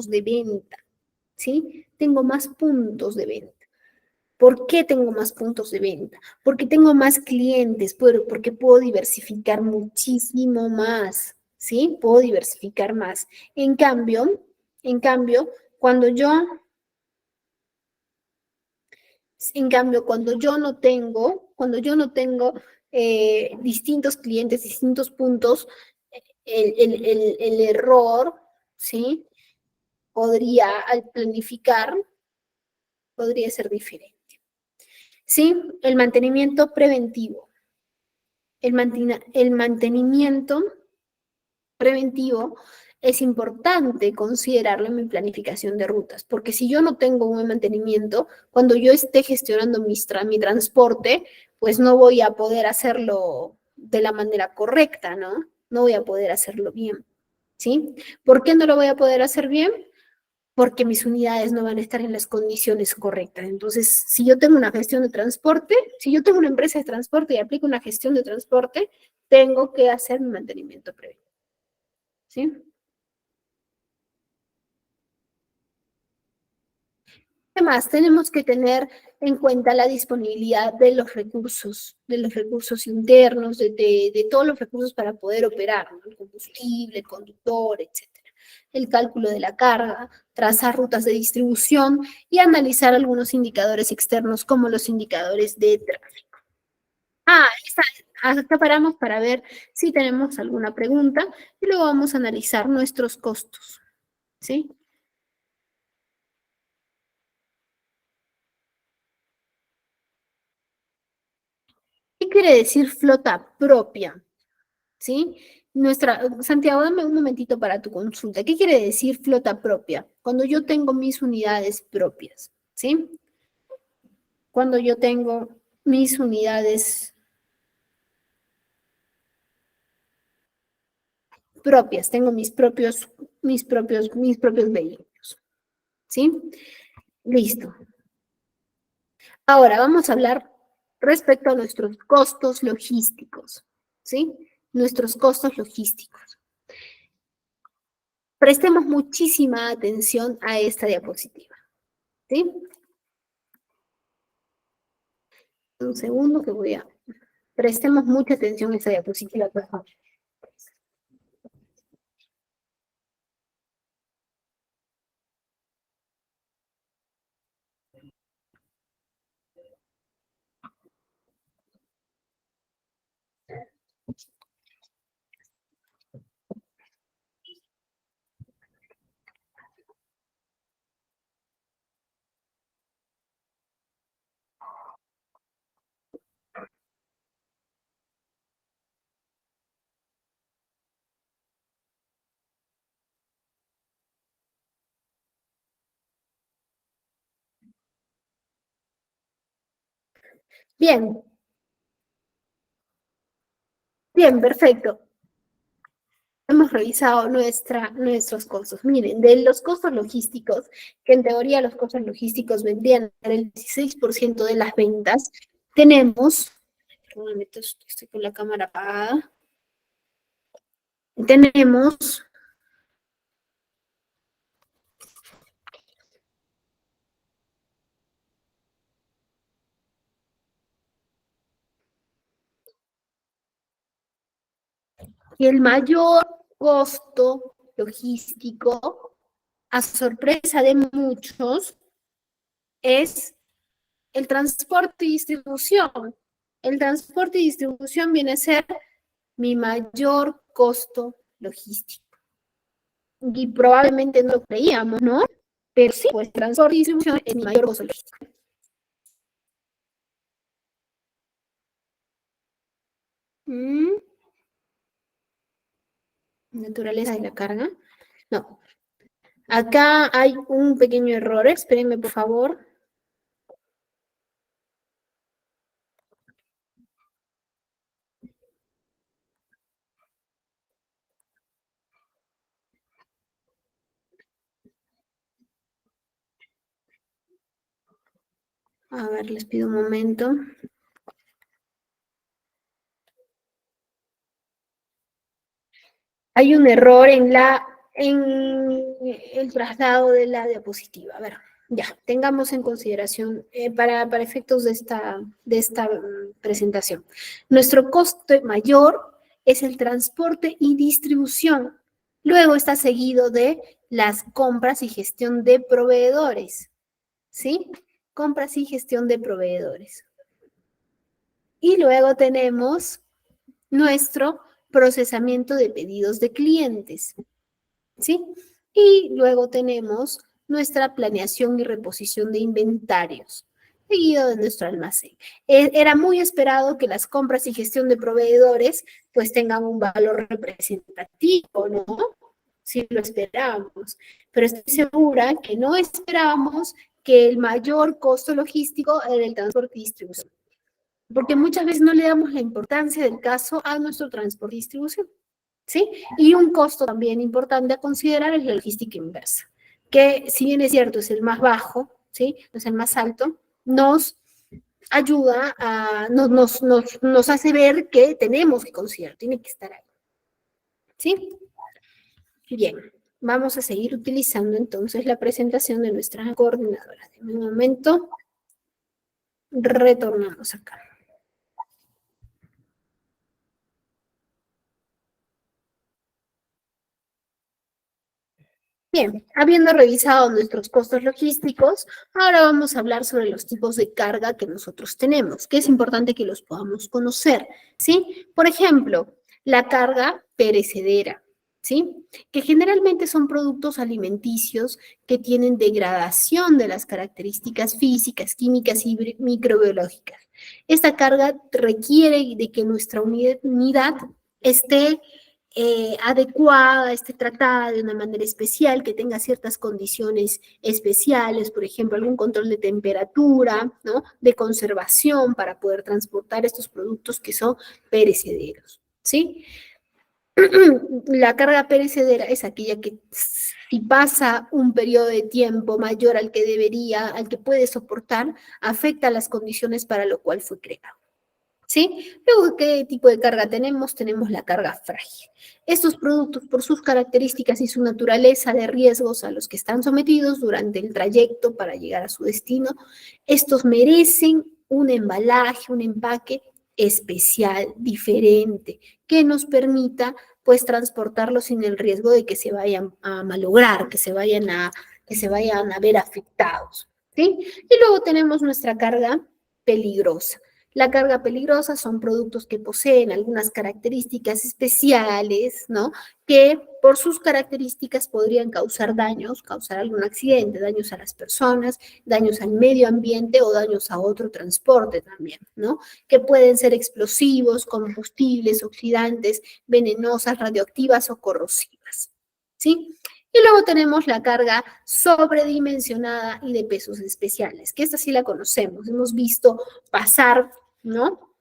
de venta, ¿sí? Tengo más puntos de venta. ¿Por qué tengo más puntos de venta? Porque tengo más clientes, porque puedo diversificar muchísimo más, ¿sí? Puedo diversificar más. En cambio, cuando yo cuando yo no tengo distintos clientes, distintos puntos, el error, ¿sí? Al planificar, podría ser diferente. ¿Sí? El mantenimiento preventivo. El mantenimiento preventivo es importante considerarlo en mi planificación de rutas, porque si yo no tengo un buen mantenimiento, cuando yo esté gestionando mi transporte, pues no voy a poder hacerlo de la manera correcta, ¿no? No voy a poder hacerlo bien, ¿sí? ¿Por qué no lo voy a poder hacer bien? Porque mis unidades no van a estar en las condiciones correctas. Entonces, si yo tengo una gestión de transporte, si yo tengo una empresa de transporte y aplico una gestión de transporte, tengo que hacer mi mantenimiento previo, ¿sí? Además, tenemos que tener en cuenta la disponibilidad de los recursos internos, de todos los recursos para poder operar, ¿no? El combustible, el conductor, etcétera. El cálculo de la carga, trazar rutas de distribución y analizar algunos indicadores externos como los indicadores de tráfico. Acá paramos para ver si tenemos alguna pregunta y luego vamos a analizar nuestros costos, ¿sí? ¿Qué quiere decir flota propia? ¿Sí? Santiago, dame un momentito para tu consulta. ¿Qué quiere decir flota propia? Cuando yo tengo mis unidades propias, ¿sí? Cuando yo tengo mis unidades propias, tengo mis propios vehículos, ¿sí? Listo. Ahora vamos a hablar respecto a nuestros costos logísticos, ¿sí? Nuestros costos logísticos. Prestemos muchísima atención a esta diapositiva, ¿sí? Un segundo que voy a... Prestemos mucha atención a esta diapositiva, por favor. Bien, bien, perfecto. Hemos revisado nuestros costos. Miren, de los costos logísticos, que en teoría los costos logísticos vendrían a ser el 16% de las ventas, tenemos, un momento, estoy con la cámara apagada, tenemos que el mayor costo logístico, a sorpresa de muchos, es el transporte y distribución. El transporte y distribución viene a ser mi mayor costo logístico. Y probablemente no lo creíamos, ¿no? Pero sí, pues transporte y distribución es mi mayor costo logístico. Naturaleza de la carga. No. Acá hay un pequeño error. Espérenme, por favor. A ver, les pido un momento. Hay un error en el traslado de la diapositiva. A ver, ya, tengamos en consideración para efectos de esta presentación. Nuestro costo mayor es el transporte y distribución. Luego está seguido de las compras y gestión de proveedores, ¿sí? Compras y gestión de proveedores. Y luego tenemos nuestro procesamiento de pedidos de clientes, ¿sí? Y luego tenemos nuestra planeación y reposición de inventarios, seguido de nuestro almacén. Era muy esperado que las compras y gestión de proveedores pues tengan un valor representativo, ¿no? sí lo esperábamos, pero estoy segura que no esperábamos que el mayor costo logístico era el transporte y distribución, porque muchas veces no le damos la importancia del caso a nuestro transporte y distribución, ¿sí? Y un costo también importante a considerar es la logística inversa, que si bien es cierto es el más bajo, ¿sí? No es el más alto, nos ayuda nos hace ver que tenemos que considerar, tiene que estar ahí, ¿sí? Bien, vamos a seguir utilizando entonces la presentación de nuestra coordinadora. En un momento, retornamos acá. Bien, habiendo revisado nuestros costos logísticos, ahora vamos a hablar sobre los tipos de carga que nosotros tenemos, que es importante que los podamos conocer, ¿sí? Por ejemplo, la carga perecedera, ¿sí? Que generalmente son productos alimenticios que tienen degradación de las características físicas, químicas y microbiológicas. Esta carga requiere de que nuestra unidad esté adecuada, esté tratada de una manera especial, que tenga ciertas condiciones especiales, por ejemplo, algún control de temperatura, ¿no? De conservación para poder transportar estos productos que son perecederos, ¿sí? La carga perecedera es aquella que si pasa un periodo de tiempo mayor al que debería, al que puede soportar, afecta las condiciones para lo cual fue creado. ¿Sí? Luego, ¿qué tipo de carga tenemos? Tenemos la carga frágil. Estos productos, por sus características y su naturaleza de riesgos a los que están sometidos durante el trayecto para llegar a su destino, estos merecen un embalaje, un empaque especial, diferente, que nos permita, pues, transportarlos sin el riesgo de que se vayan a malograr, que se vayan a ver afectados, ¿sí? Y luego tenemos nuestra carga peligrosa. La carga peligrosa son productos que poseen algunas características especiales, ¿no? Que por sus características podrían causar daños, causar algún accidente, daños a las personas, daños al medio ambiente o daños a otro transporte también, ¿no? Que pueden ser explosivos, combustibles, oxidantes, venenosas, radioactivas o corrosivas, ¿sí? Y luego tenemos la carga sobredimensionada y de pesos especiales, que esta sí la conocemos, hemos visto pasar, ¿no?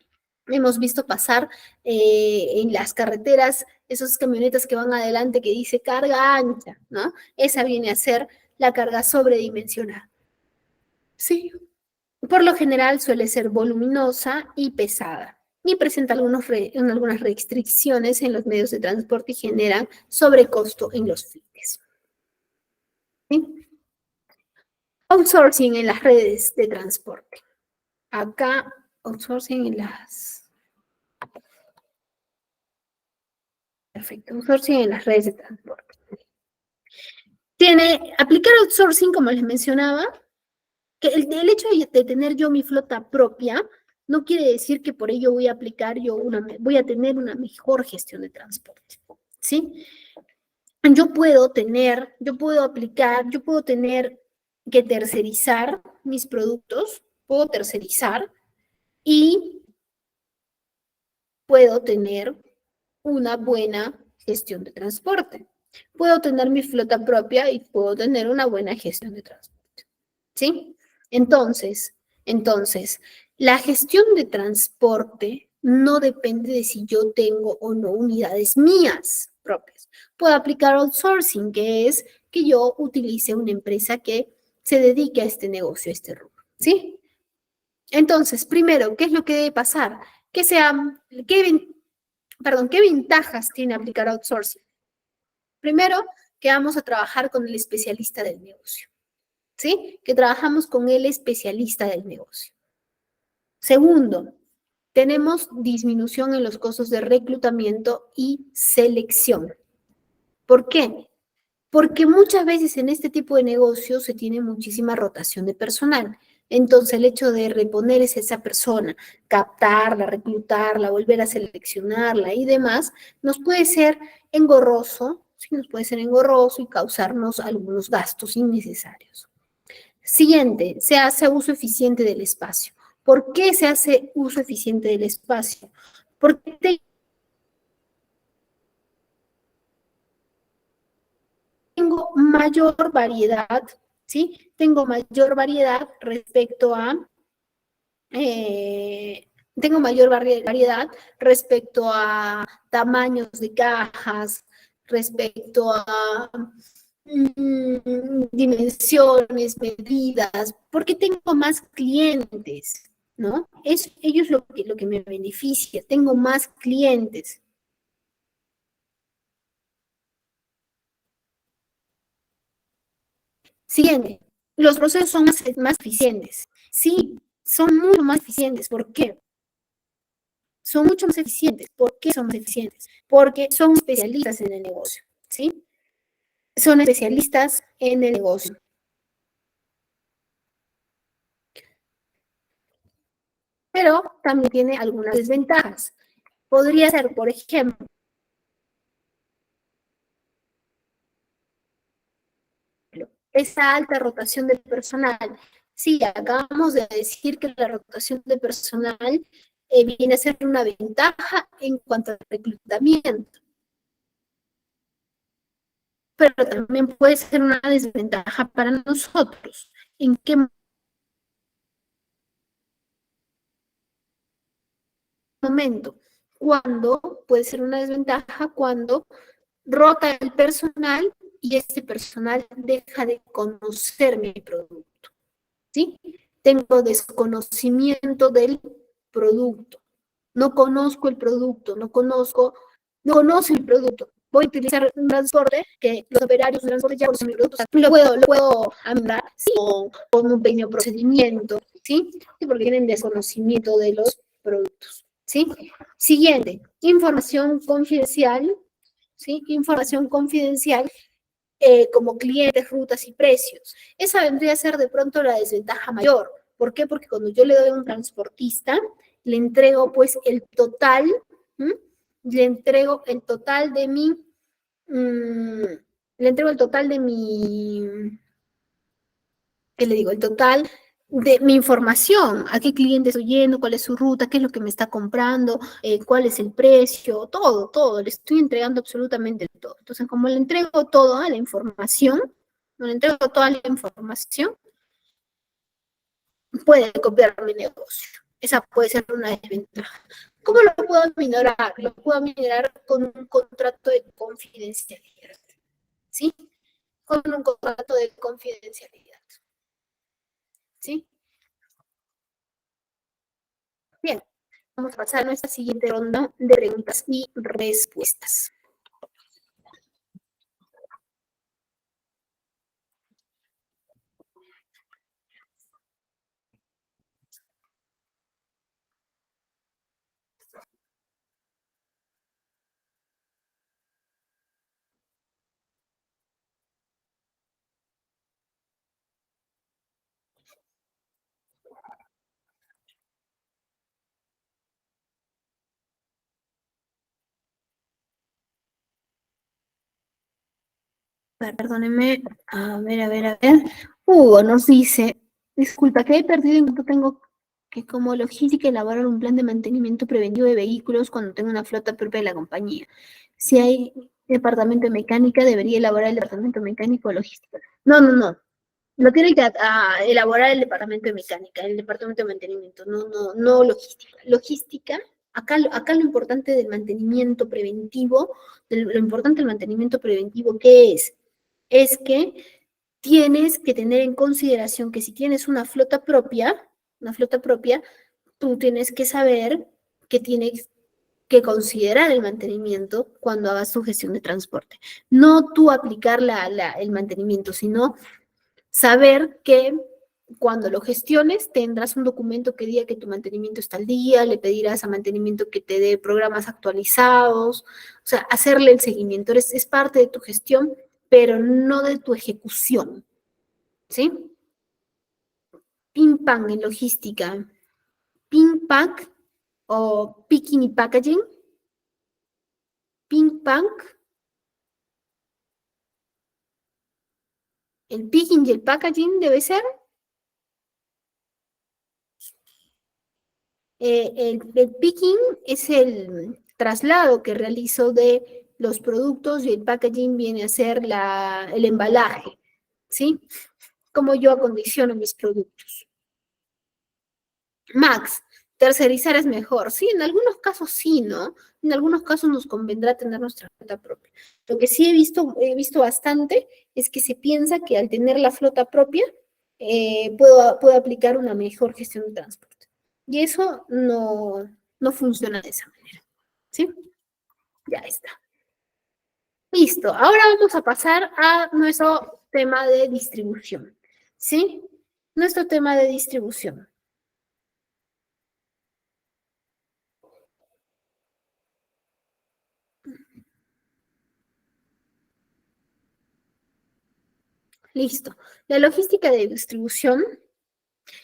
Hemos visto pasar en las carreteras esas camionetas que van adelante que dice carga ancha, ¿no? Esa viene a ser la carga sobredimensionada. Sí. Por lo general suele ser voluminosa y pesada y presenta algunas restricciones en los medios de transporte y generan sobrecosto en los fletes. ¿Sí? Outsourcing en las redes de transporte. Acá, outsourcing en las... Perfecto, outsourcing en las redes de transporte. Aplicar outsourcing, como les mencionaba, que el hecho de tener yo mi flota propia no quiere decir que por ello voy a voy a tener una mejor gestión de transporte, ¿sí? Yo puedo tener que tercerizar mis productos, puedo tercerizar y puedo tener una buena gestión de transporte. Puedo tener mi flota propia y puedo tener una buena gestión de transporte, ¿sí? Entonces, la gestión de transporte no depende de si yo tengo o no unidades mías propias. Puedo aplicar outsourcing, que es que yo utilice una empresa que se dedique a este negocio, a este rubro, ¿sí? Entonces, primero, ¿qué es lo que debe pasar? ¿Qué ventajas tiene aplicar outsourcing? Primero, que vamos a trabajar con el especialista del negocio, ¿sí? Que trabajamos con el especialista del negocio. Segundo, tenemos disminución en los costos de reclutamiento y selección. ¿Por qué? Porque muchas veces en este tipo de negocios se tiene muchísima rotación de personal. Entonces, el hecho de reponer esa persona, captarla, reclutarla, volver a seleccionarla y demás, nos puede ser engorroso, sí, nos puede ser engorroso y causarnos algunos gastos innecesarios. Siguiente, se hace uso eficiente del espacio. ¿Por qué se hace uso eficiente del espacio? Porque tengo mayor variedad, ¿sí? Tengo mayor variedad respecto a, tengo mayor variedad respecto a tamaños de cajas, respecto a dimensiones, medidas, porque tengo más clientes, ¿no? Es ellos lo que me beneficia, tengo más clientes. Siguiente, los procesos son más eficientes. Sí, son mucho más eficientes. ¿Por qué? Son mucho más eficientes. ¿Por qué son más eficientes? Porque son especialistas en el negocio, ¿sí? Son especialistas en el negocio. Pero también tiene algunas desventajas. Podría ser, por ejemplo, esa alta rotación de personal. Sí, acabamos de decir que la rotación de personal viene a ser una ventaja en cuanto al reclutamiento, pero también puede ser una desventaja para nosotros. ¿En qué momento? Cuando puede ser una desventaja cuando rota el personal y este personal deja de conocer mi producto, ¿sí? Tengo desconocimiento del producto. No conozco el producto, no conozco el producto. Voy a utilizar un transporte que los operarios de transporte ya conocen mi producto. Lo puedo andar ¿sí? con un pequeño procedimiento, ¿sí? Porque tienen desconocimiento de los productos, ¿sí? Siguiente, información confidencial, ¿sí? Información confidencial como clientes, rutas y precios. Esa vendría a ser de pronto la desventaja mayor. ¿Por qué? Porque cuando yo le doy a un transportista, le entrego pues el total, ¿m? Le entrego el total de mi, le entrego el total de mi, ¿qué le digo? El total de mi información, a qué cliente estoy yendo, cuál es su ruta, qué es lo que me está comprando, cuál es el precio, todo, le estoy entregando absolutamente todo. Entonces, como le entrego toda la información, no le entrego toda la información, puede copiar mi negocio. Esa puede ser una desventaja. ¿Cómo lo puedo minorar? Lo puedo minorar con un contrato de confidencialidad, ¿sí? Con un contrato de confidencialidad, ¿sí? Bien, vamos a pasar a nuestra siguiente ronda de preguntas y respuestas. Perdónenme, a ver. Hugo nos dice, disculpa, que he perdido en cuanto tengo que como logística elaborar un plan de mantenimiento preventivo de vehículos cuando tengo una flota propia de la compañía. Si hay departamento de mecánica, debería elaborar el departamento mecánico o logística. No. Lo tiene que elaborar el departamento de mecánica, el departamento de mantenimiento, no logística. Logística, acá lo importante del mantenimiento preventivo, lo importante del mantenimiento preventivo, ¿qué es? Es que tienes que tener en consideración que si tienes una flota propia, tú tienes que saber que tienes que considerar el mantenimiento cuando hagas tu gestión de transporte. No tú aplicar el mantenimiento, sino saber que cuando lo gestiones tendrás un documento que diga que tu mantenimiento está al día, le pedirás a mantenimiento que te dé programas actualizados, o sea, hacerle el seguimiento. Es parte de tu gestión, pero no de tu ejecución, ¿sí? PIM-PAM en logística, PIM-PAC o Picking y Packaging, PIM-PAM, el picking y el packaging debe ser. El picking es el traslado que realizo de los productos y el packaging viene a ser el embalaje, ¿sí? Cómo yo acondiciono mis productos. Max, tercerizar es mejor. Sí, en algunos casos sí, ¿no? En algunos casos nos convendrá tener nuestra flota propia. Lo que sí he visto bastante es que se piensa que al tener la flota propia puedo aplicar una mejor gestión de transporte. Y eso no funciona de esa manera. ¿Sí? Ya está. Listo. Ahora vamos a pasar a nuestro tema de distribución. ¿Sí? Nuestro tema de distribución. Listo. La logística de distribución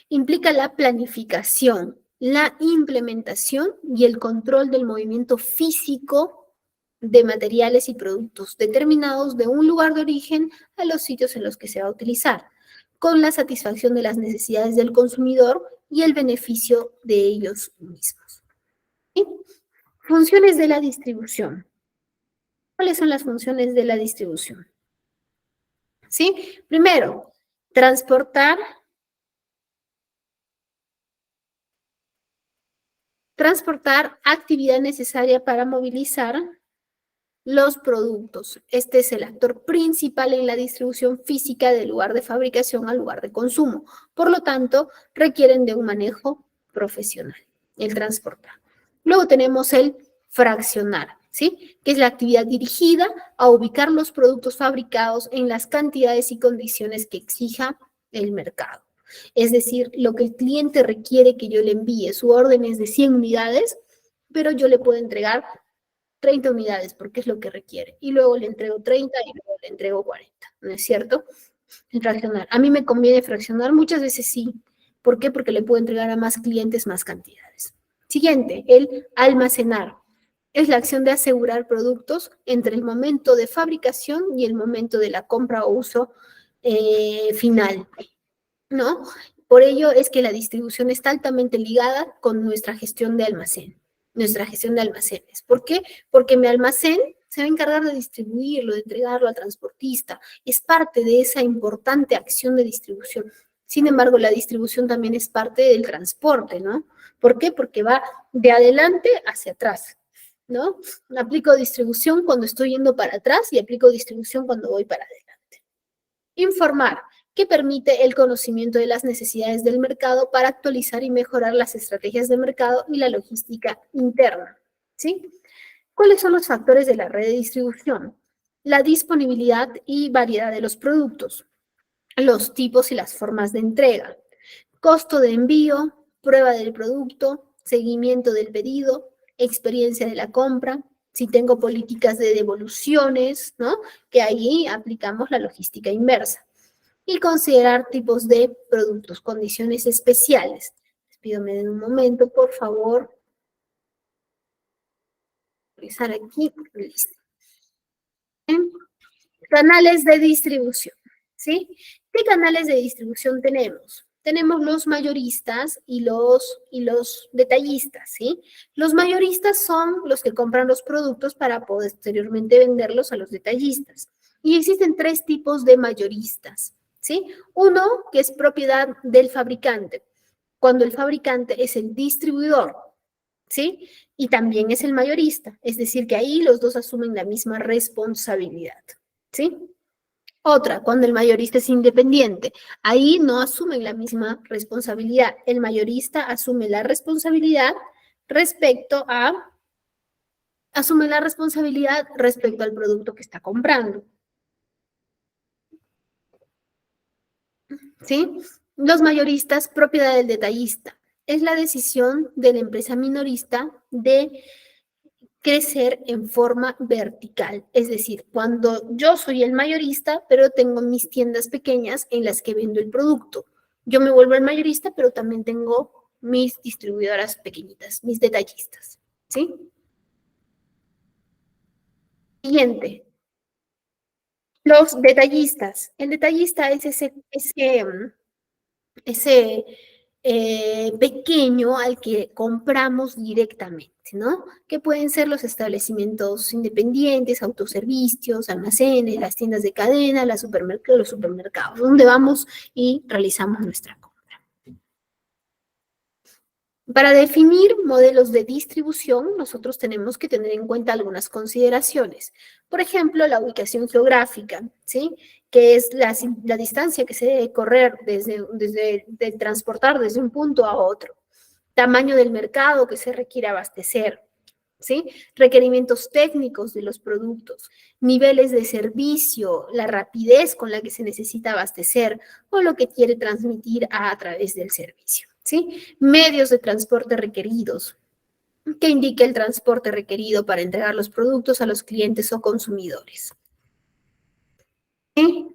implica la planificación, la implementación y el control del movimiento físico de materiales y productos determinados de un lugar de origen a los sitios en los que se va a utilizar, con la satisfacción de las necesidades del consumidor y el beneficio de ellos mismos. ¿Sí? Funciones de la distribución. ¿Cuáles son las funciones de la distribución? ¿Sí? Primero, transportar actividad necesaria para movilizar los productos. Este es el actor principal en la distribución física del lugar de fabricación al lugar de consumo. Por lo tanto, requieren de un manejo profesional, el transportar. Luego tenemos el fraccionar, ¿sí? Que es la actividad dirigida a ubicar los productos fabricados en las cantidades y condiciones que exija el mercado. Es decir, lo que el cliente requiere que yo le envíe, su orden es de 100 unidades, pero yo le puedo entregar 30 unidades porque es lo que requiere. Y luego le entrego 30 y luego le entrego 40, ¿no es cierto? El fraccionar. A mí me conviene fraccionar, muchas veces sí. ¿Por qué? Porque le puedo entregar a más clientes más cantidades. Siguiente, el almacenar. Es la acción de asegurar productos entre el momento de fabricación y el momento de la compra o uso final, ¿no? Por ello es que la distribución está altamente ligada con nuestra gestión de almacén, nuestra gestión de almacenes. ¿Por qué? Porque mi almacén se va a encargar de distribuirlo, de entregarlo al transportista. Es parte de esa importante acción de distribución. Sin embargo, la distribución también es parte del transporte, ¿no? ¿Por qué? Porque va de adelante hacia atrás, ¿no? Aplico distribución cuando estoy yendo para atrás y aplico distribución cuando voy para adelante. Informar, que permite el conocimiento de las necesidades del mercado para actualizar y mejorar las estrategias de mercado y la logística interna. ¿Sí? ¿Cuáles son los factores de la red de distribución? La disponibilidad y variedad de los productos, los tipos y las formas de entrega, costo de envío, prueba del producto, seguimiento del pedido, experiencia de la compra, si tengo políticas de devoluciones, ¿no? Que ahí aplicamos la logística inversa. Y considerar tipos de productos, condiciones especiales. Les pido me den un momento, por favor. Revisar aquí, listo. Canales de distribución, ¿sí? ¿Qué canales de distribución tenemos? Tenemos los mayoristas y los detallistas, ¿sí? Los mayoristas son los que compran los productos para posteriormente venderlos a los detallistas. Y existen tres tipos de mayoristas, ¿sí? Uno que es propiedad del fabricante, cuando el fabricante es el distribuidor, ¿sí? Y también es el mayorista, es decir, que ahí los dos asumen la misma responsabilidad, ¿sí? Otra, cuando el mayorista es independiente, ahí no asumen la misma responsabilidad. El mayorista asume la responsabilidad respecto al producto que está comprando, ¿sí? Los mayoristas, propiedad del detallista. Es la decisión de la empresa minorista de crecer en forma vertical. Es decir, cuando yo soy el mayorista, pero tengo mis tiendas pequeñas en las que vendo el producto. Yo me vuelvo el mayorista, pero también tengo mis distribuidoras pequeñitas, mis detallistas. ¿Sí? Siguiente. Los detallistas. El detallista es ese pequeño al que compramos directamente, ¿no? Que pueden ser los establecimientos independientes, autoservicios, almacenes, las tiendas de cadena, los supermercados, donde vamos y realizamos nuestra compra. Para definir modelos de distribución, nosotros tenemos que tener en cuenta algunas consideraciones. Por ejemplo, la ubicación geográfica, ¿sí? Que es la distancia que se debe correr de transportar desde un punto a otro. Tamaño del mercado que se requiere abastecer, ¿sí? Requerimientos técnicos de los productos, niveles de servicio, la rapidez con la que se necesita abastecer o lo que quiere transmitir a través del servicio, ¿sí? Medios de transporte requeridos, que indique el transporte requerido para entregar los productos a los clientes o consumidores. ¿Sí?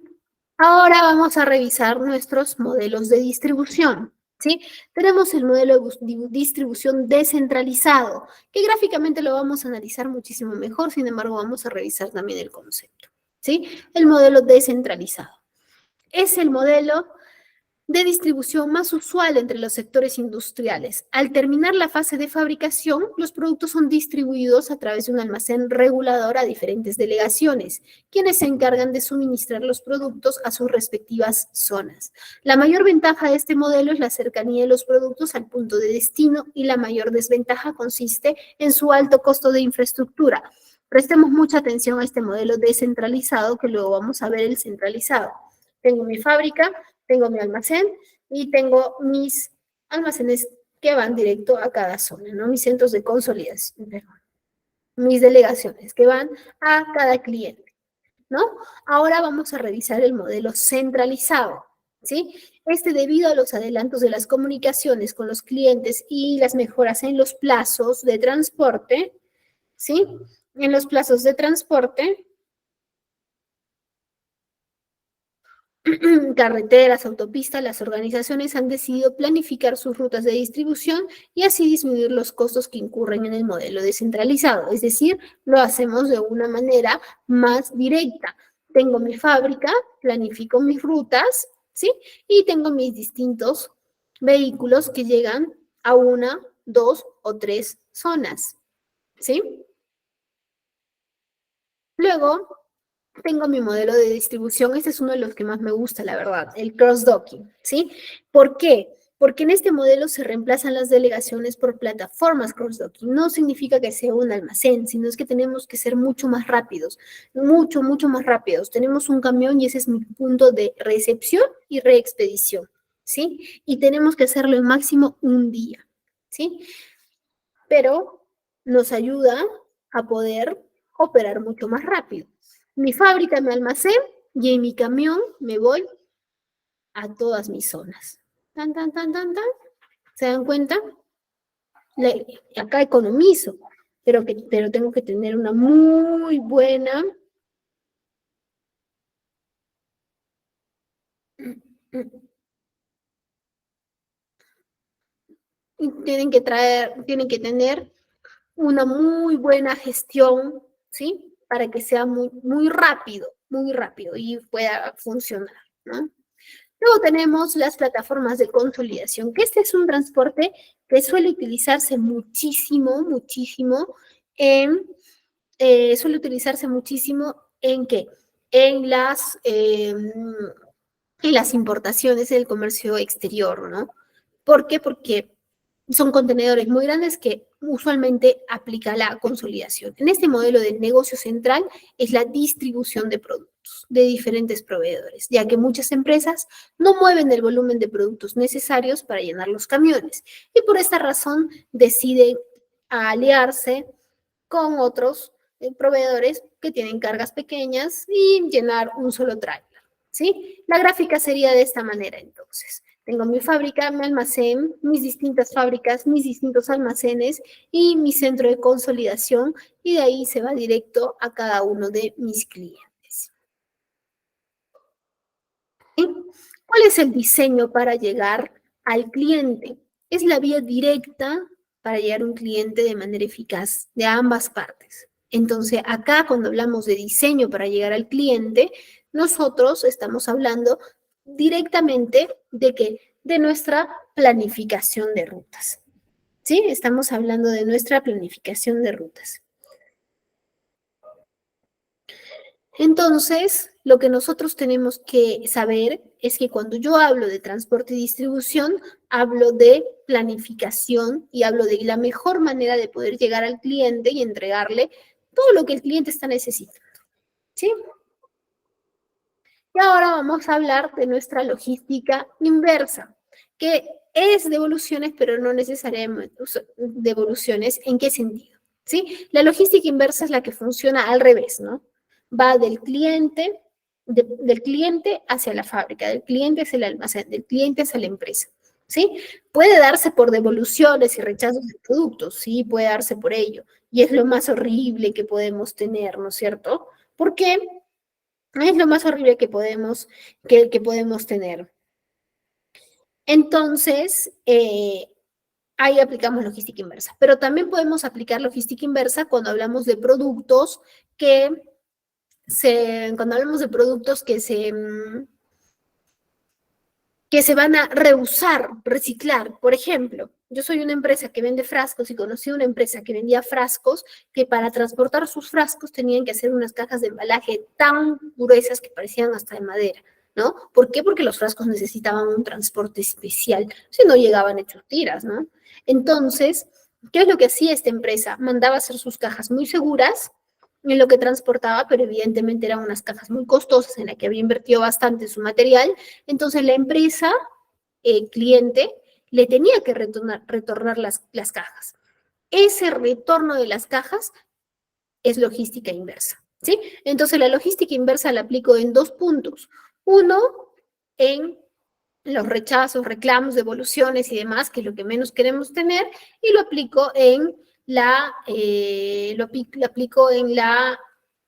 Ahora vamos a revisar nuestros modelos de distribución. ¿Sí? Tenemos el modelo de distribución descentralizado, que gráficamente lo vamos a analizar muchísimo mejor, sin embargo vamos a revisar también el concepto. ¿Sí? El modelo descentralizado es el modelo de distribución más usual entre los sectores industriales. Al terminar la fase de fabricación, los productos son distribuidos a través de un almacén regulador a diferentes delegaciones, quienes se encargan de suministrar los productos a sus respectivas zonas. La mayor ventaja de este modelo es la cercanía de los productos al punto de destino y la mayor desventaja consiste en su alto costo de infraestructura. Prestemos mucha atención a este modelo descentralizado, que luego vamos a ver el centralizado. Tengo mi fábrica, tengo mi almacén y tengo mis almacenes que van directo a cada zona, ¿no? Mis centros de consolidación, perdón, mis delegaciones que van a cada cliente, ¿no? Ahora vamos a revisar el modelo centralizado, ¿sí? Debido a los adelantos de las comunicaciones con los clientes y las mejoras en los plazos de transporte, ¿sí? En los plazos de transporte, carreteras, autopistas, las organizaciones han decidido planificar sus rutas de distribución y así disminuir los costos que incurren en el modelo descentralizado. Es decir, lo hacemos de una manera más directa. Tengo mi fábrica, planifico mis rutas, ¿sí? Y tengo mis distintos vehículos que llegan a una, dos o tres zonas, ¿sí? Luego, tengo mi modelo de distribución, este es uno de los que más me gusta, la verdad, el cross-docking, ¿sí? ¿Por qué? Porque en este modelo se reemplazan las delegaciones por plataformas cross-docking. No significa que sea un almacén, sino es que tenemos que ser mucho más rápidos, mucho más rápidos. Tenemos un camión y ese es mi punto de recepción y reexpedición, ¿sí? Y tenemos que hacerlo en máximo un día, ¿sí? Pero nos ayuda a poder operar mucho más rápido. Mi fábrica, mi almacén y en mi camión me voy a todas mis zonas. Tan, tan, tan, tan, tan. ¿Se dan cuenta? Acá economizo, pero tengo que tener una muy buena y tienen que tener una muy buena gestión, ¿sí? Para que sea muy rápido y pueda funcionar, ¿no? Luego tenemos las plataformas de consolidación, que este es un transporte que suele utilizarse muchísimo en, ¿qué? En las importaciones del comercio exterior, ¿no? ¿Por qué? Porque son contenedores muy grandes que usualmente aplica la consolidación. En este modelo del negocio central es la distribución de productos de diferentes proveedores, ya que muchas empresas no mueven el volumen de productos necesarios para llenar los camiones y por esta razón deciden aliarse con otros proveedores que tienen cargas pequeñas y llenar un solo tráiler, ¿sí? La gráfica sería de esta manera entonces. Tengo mi fábrica, mi almacén, mis distintas fábricas, mis distintos almacenes y mi centro de consolidación y de ahí se va directo a cada uno de mis clientes. ¿Sí? ¿Cuál es el diseño para llegar al cliente? Es la vía directa para llegar a un cliente de manera eficaz de ambas partes. Entonces, acá cuando hablamos de diseño para llegar al cliente, nosotros estamos hablando directamente de que de nuestra planificación de rutas. ¿Sí? Estamos hablando de nuestra planificación de rutas. Entonces, lo que nosotros tenemos que saber es que cuando yo hablo de transporte y distribución, hablo de planificación y hablo de la mejor manera de poder llegar al cliente y entregarle todo lo que el cliente está necesitando. ¿Sí? Y ahora vamos a hablar de nuestra logística inversa, que es devoluciones, pero no necesariamente devoluciones. ¿En qué sentido? ¿Sí? La logística inversa es la que funciona al revés, ¿no? Va del cliente hacia la fábrica, del cliente hacia el almacén, del cliente hacia la empresa. ¿Sí? Puede darse por devoluciones y rechazos de productos, sí, puede darse por ello. Y es lo más horrible que podemos tener, ¿no es cierto? ¿Por qué? Es lo más horrible que podemos tener. Entonces, ahí aplicamos logística inversa. Pero también podemos aplicar logística inversa cuando hablamos de productos cuando hablamos de productos que se van a reusar, reciclar. Por ejemplo, yo soy una empresa que vende frascos y conocí una empresa que vendía frascos que para transportar sus frascos tenían que hacer unas cajas de embalaje tan gruesas que parecían hasta de madera, ¿no? ¿Por qué? Porque los frascos necesitaban un transporte especial, si no llegaban hechos tiras, ¿no? Entonces, ¿qué es lo que hacía esta empresa? Mandaba hacer sus cajas muy seguras en lo que transportaba, pero evidentemente eran unas cajas muy costosas en las que había invertido bastante en su material. Entonces la empresa, el cliente, le tenía que retornar las cajas. Ese retorno de las cajas es logística inversa, ¿sí? Entonces la logística inversa la aplico en dos puntos. Uno, en los rechazos, reclamos, devoluciones y demás, que es lo que menos queremos tener, y lo aplico en la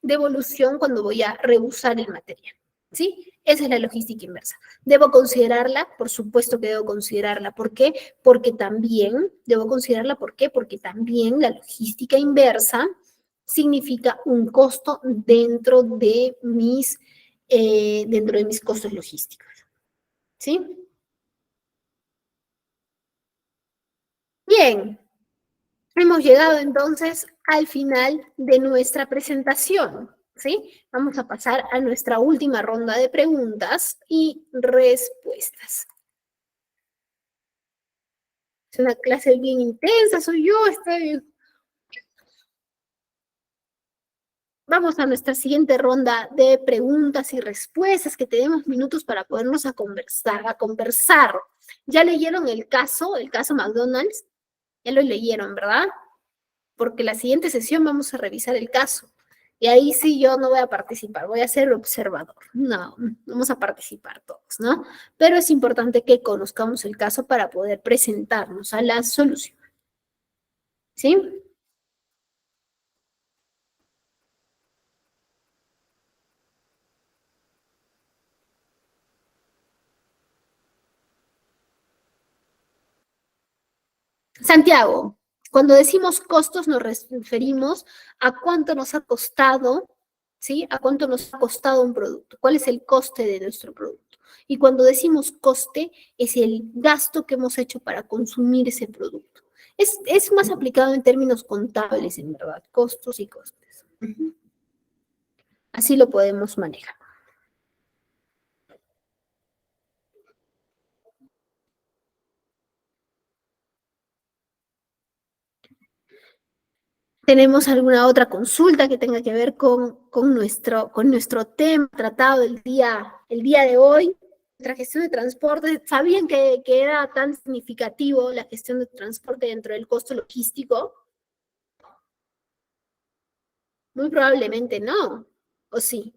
devolución cuando voy a reusar el material. ¿Sí? Esa es la logística inversa. ¿Debo considerarla? Por supuesto que debo considerarla. ¿Por qué? ¿Por qué? Porque también la logística inversa significa un costo dentro de mis costos logísticos. ¿Sí? Bien, hemos llegado entonces al final de nuestra presentación, ¿sí? Vamos a pasar a nuestra última ronda de preguntas y respuestas. Es una clase bien intensa, soy yo, Vamos a nuestra siguiente ronda de preguntas y respuestas, que tenemos minutos para podernos a conversar. ¿Ya leyeron el caso McDonald's? Ya lo leyeron, ¿verdad? Porque la siguiente sesión vamos a revisar el caso. Y ahí sí yo no voy a participar, voy a ser observador. No, vamos a participar todos, ¿no? Pero es importante que conozcamos el caso para poder presentarnos a la solución. ¿Sí? Santiago, cuando decimos costos nos referimos a cuánto nos ha costado, ¿sí? A cuánto nos ha costado un producto, cuál es el coste de nuestro producto. Y cuando decimos coste, es el gasto que hemos hecho para consumir ese producto. Es más aplicado en términos contables, en verdad, costos y costes. Así lo podemos manejar. ¿Tenemos alguna otra consulta que tenga que ver con nuestro tema tratado el día de hoy? Nuestra gestión de transporte, ¿sabían que era tan significativo la gestión de transporte dentro del costo logístico? Muy probablemente no, ¿o sí?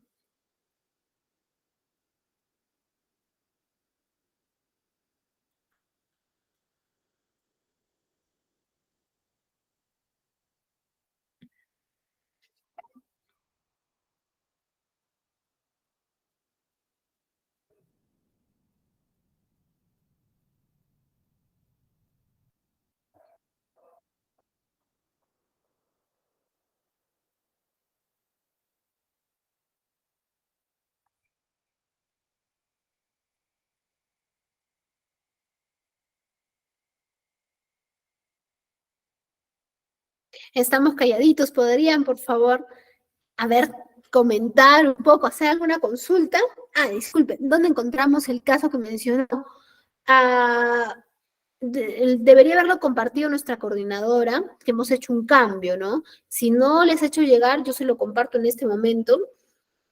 Estamos calladitos, ¿podrían, por favor, a ver, comentar un poco, hacer alguna consulta? Ah, disculpen, ¿dónde encontramos el caso que mencionó? Ah, debería haberlo compartido nuestra coordinadora, que hemos hecho un cambio, ¿no? Si no les he hecho llegar, yo se lo comparto en este momento,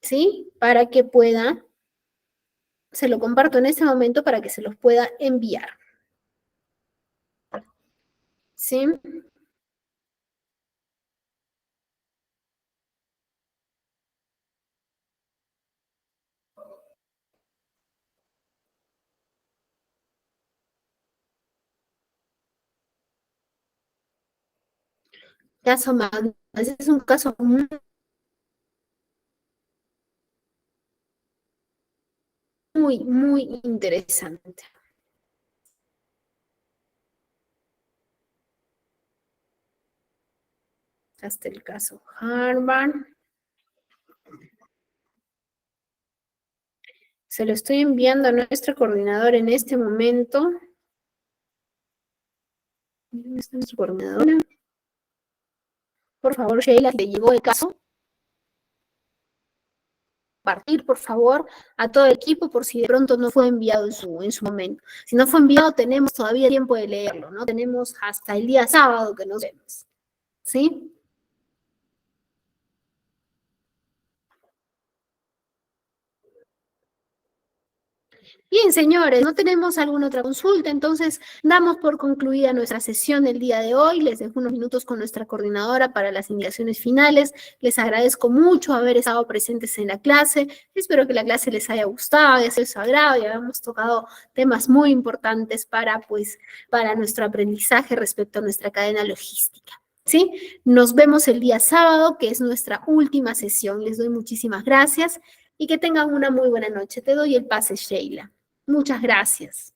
¿sí? Para que pueda, se lo comparto en este momento para que se los pueda enviar, ¿sí? Caso Magno, ese es un caso muy interesante. Hasta el caso Harvard. Se lo estoy enviando a nuestra coordinadora en este momento. ¿Dónde está nuestra coordinadora? Por favor, Sheila, ¿te llegó el caso? Compartir, por favor, a todo el equipo por si de pronto no fue enviado en su momento. Si no fue enviado, tenemos todavía tiempo de leerlo, ¿no? Tenemos hasta el día sábado que nos vemos, ¿sí? Bien, señores, no tenemos alguna otra consulta, entonces damos por concluida nuestra sesión del día de hoy. Les dejo unos minutos con nuestra coordinadora para las indicaciones finales. Les agradezco mucho haber estado presentes en la clase. Espero que la clase les haya gustado, haya sido de su agrado y hayamos tocado temas muy importantes para nuestro aprendizaje respecto a nuestra cadena logística. ¿Sí? Nos vemos el día sábado, que es nuestra última sesión. Les doy muchísimas gracias y que tengan una muy buena noche. Te doy el pase, Sheila. Muchas gracias.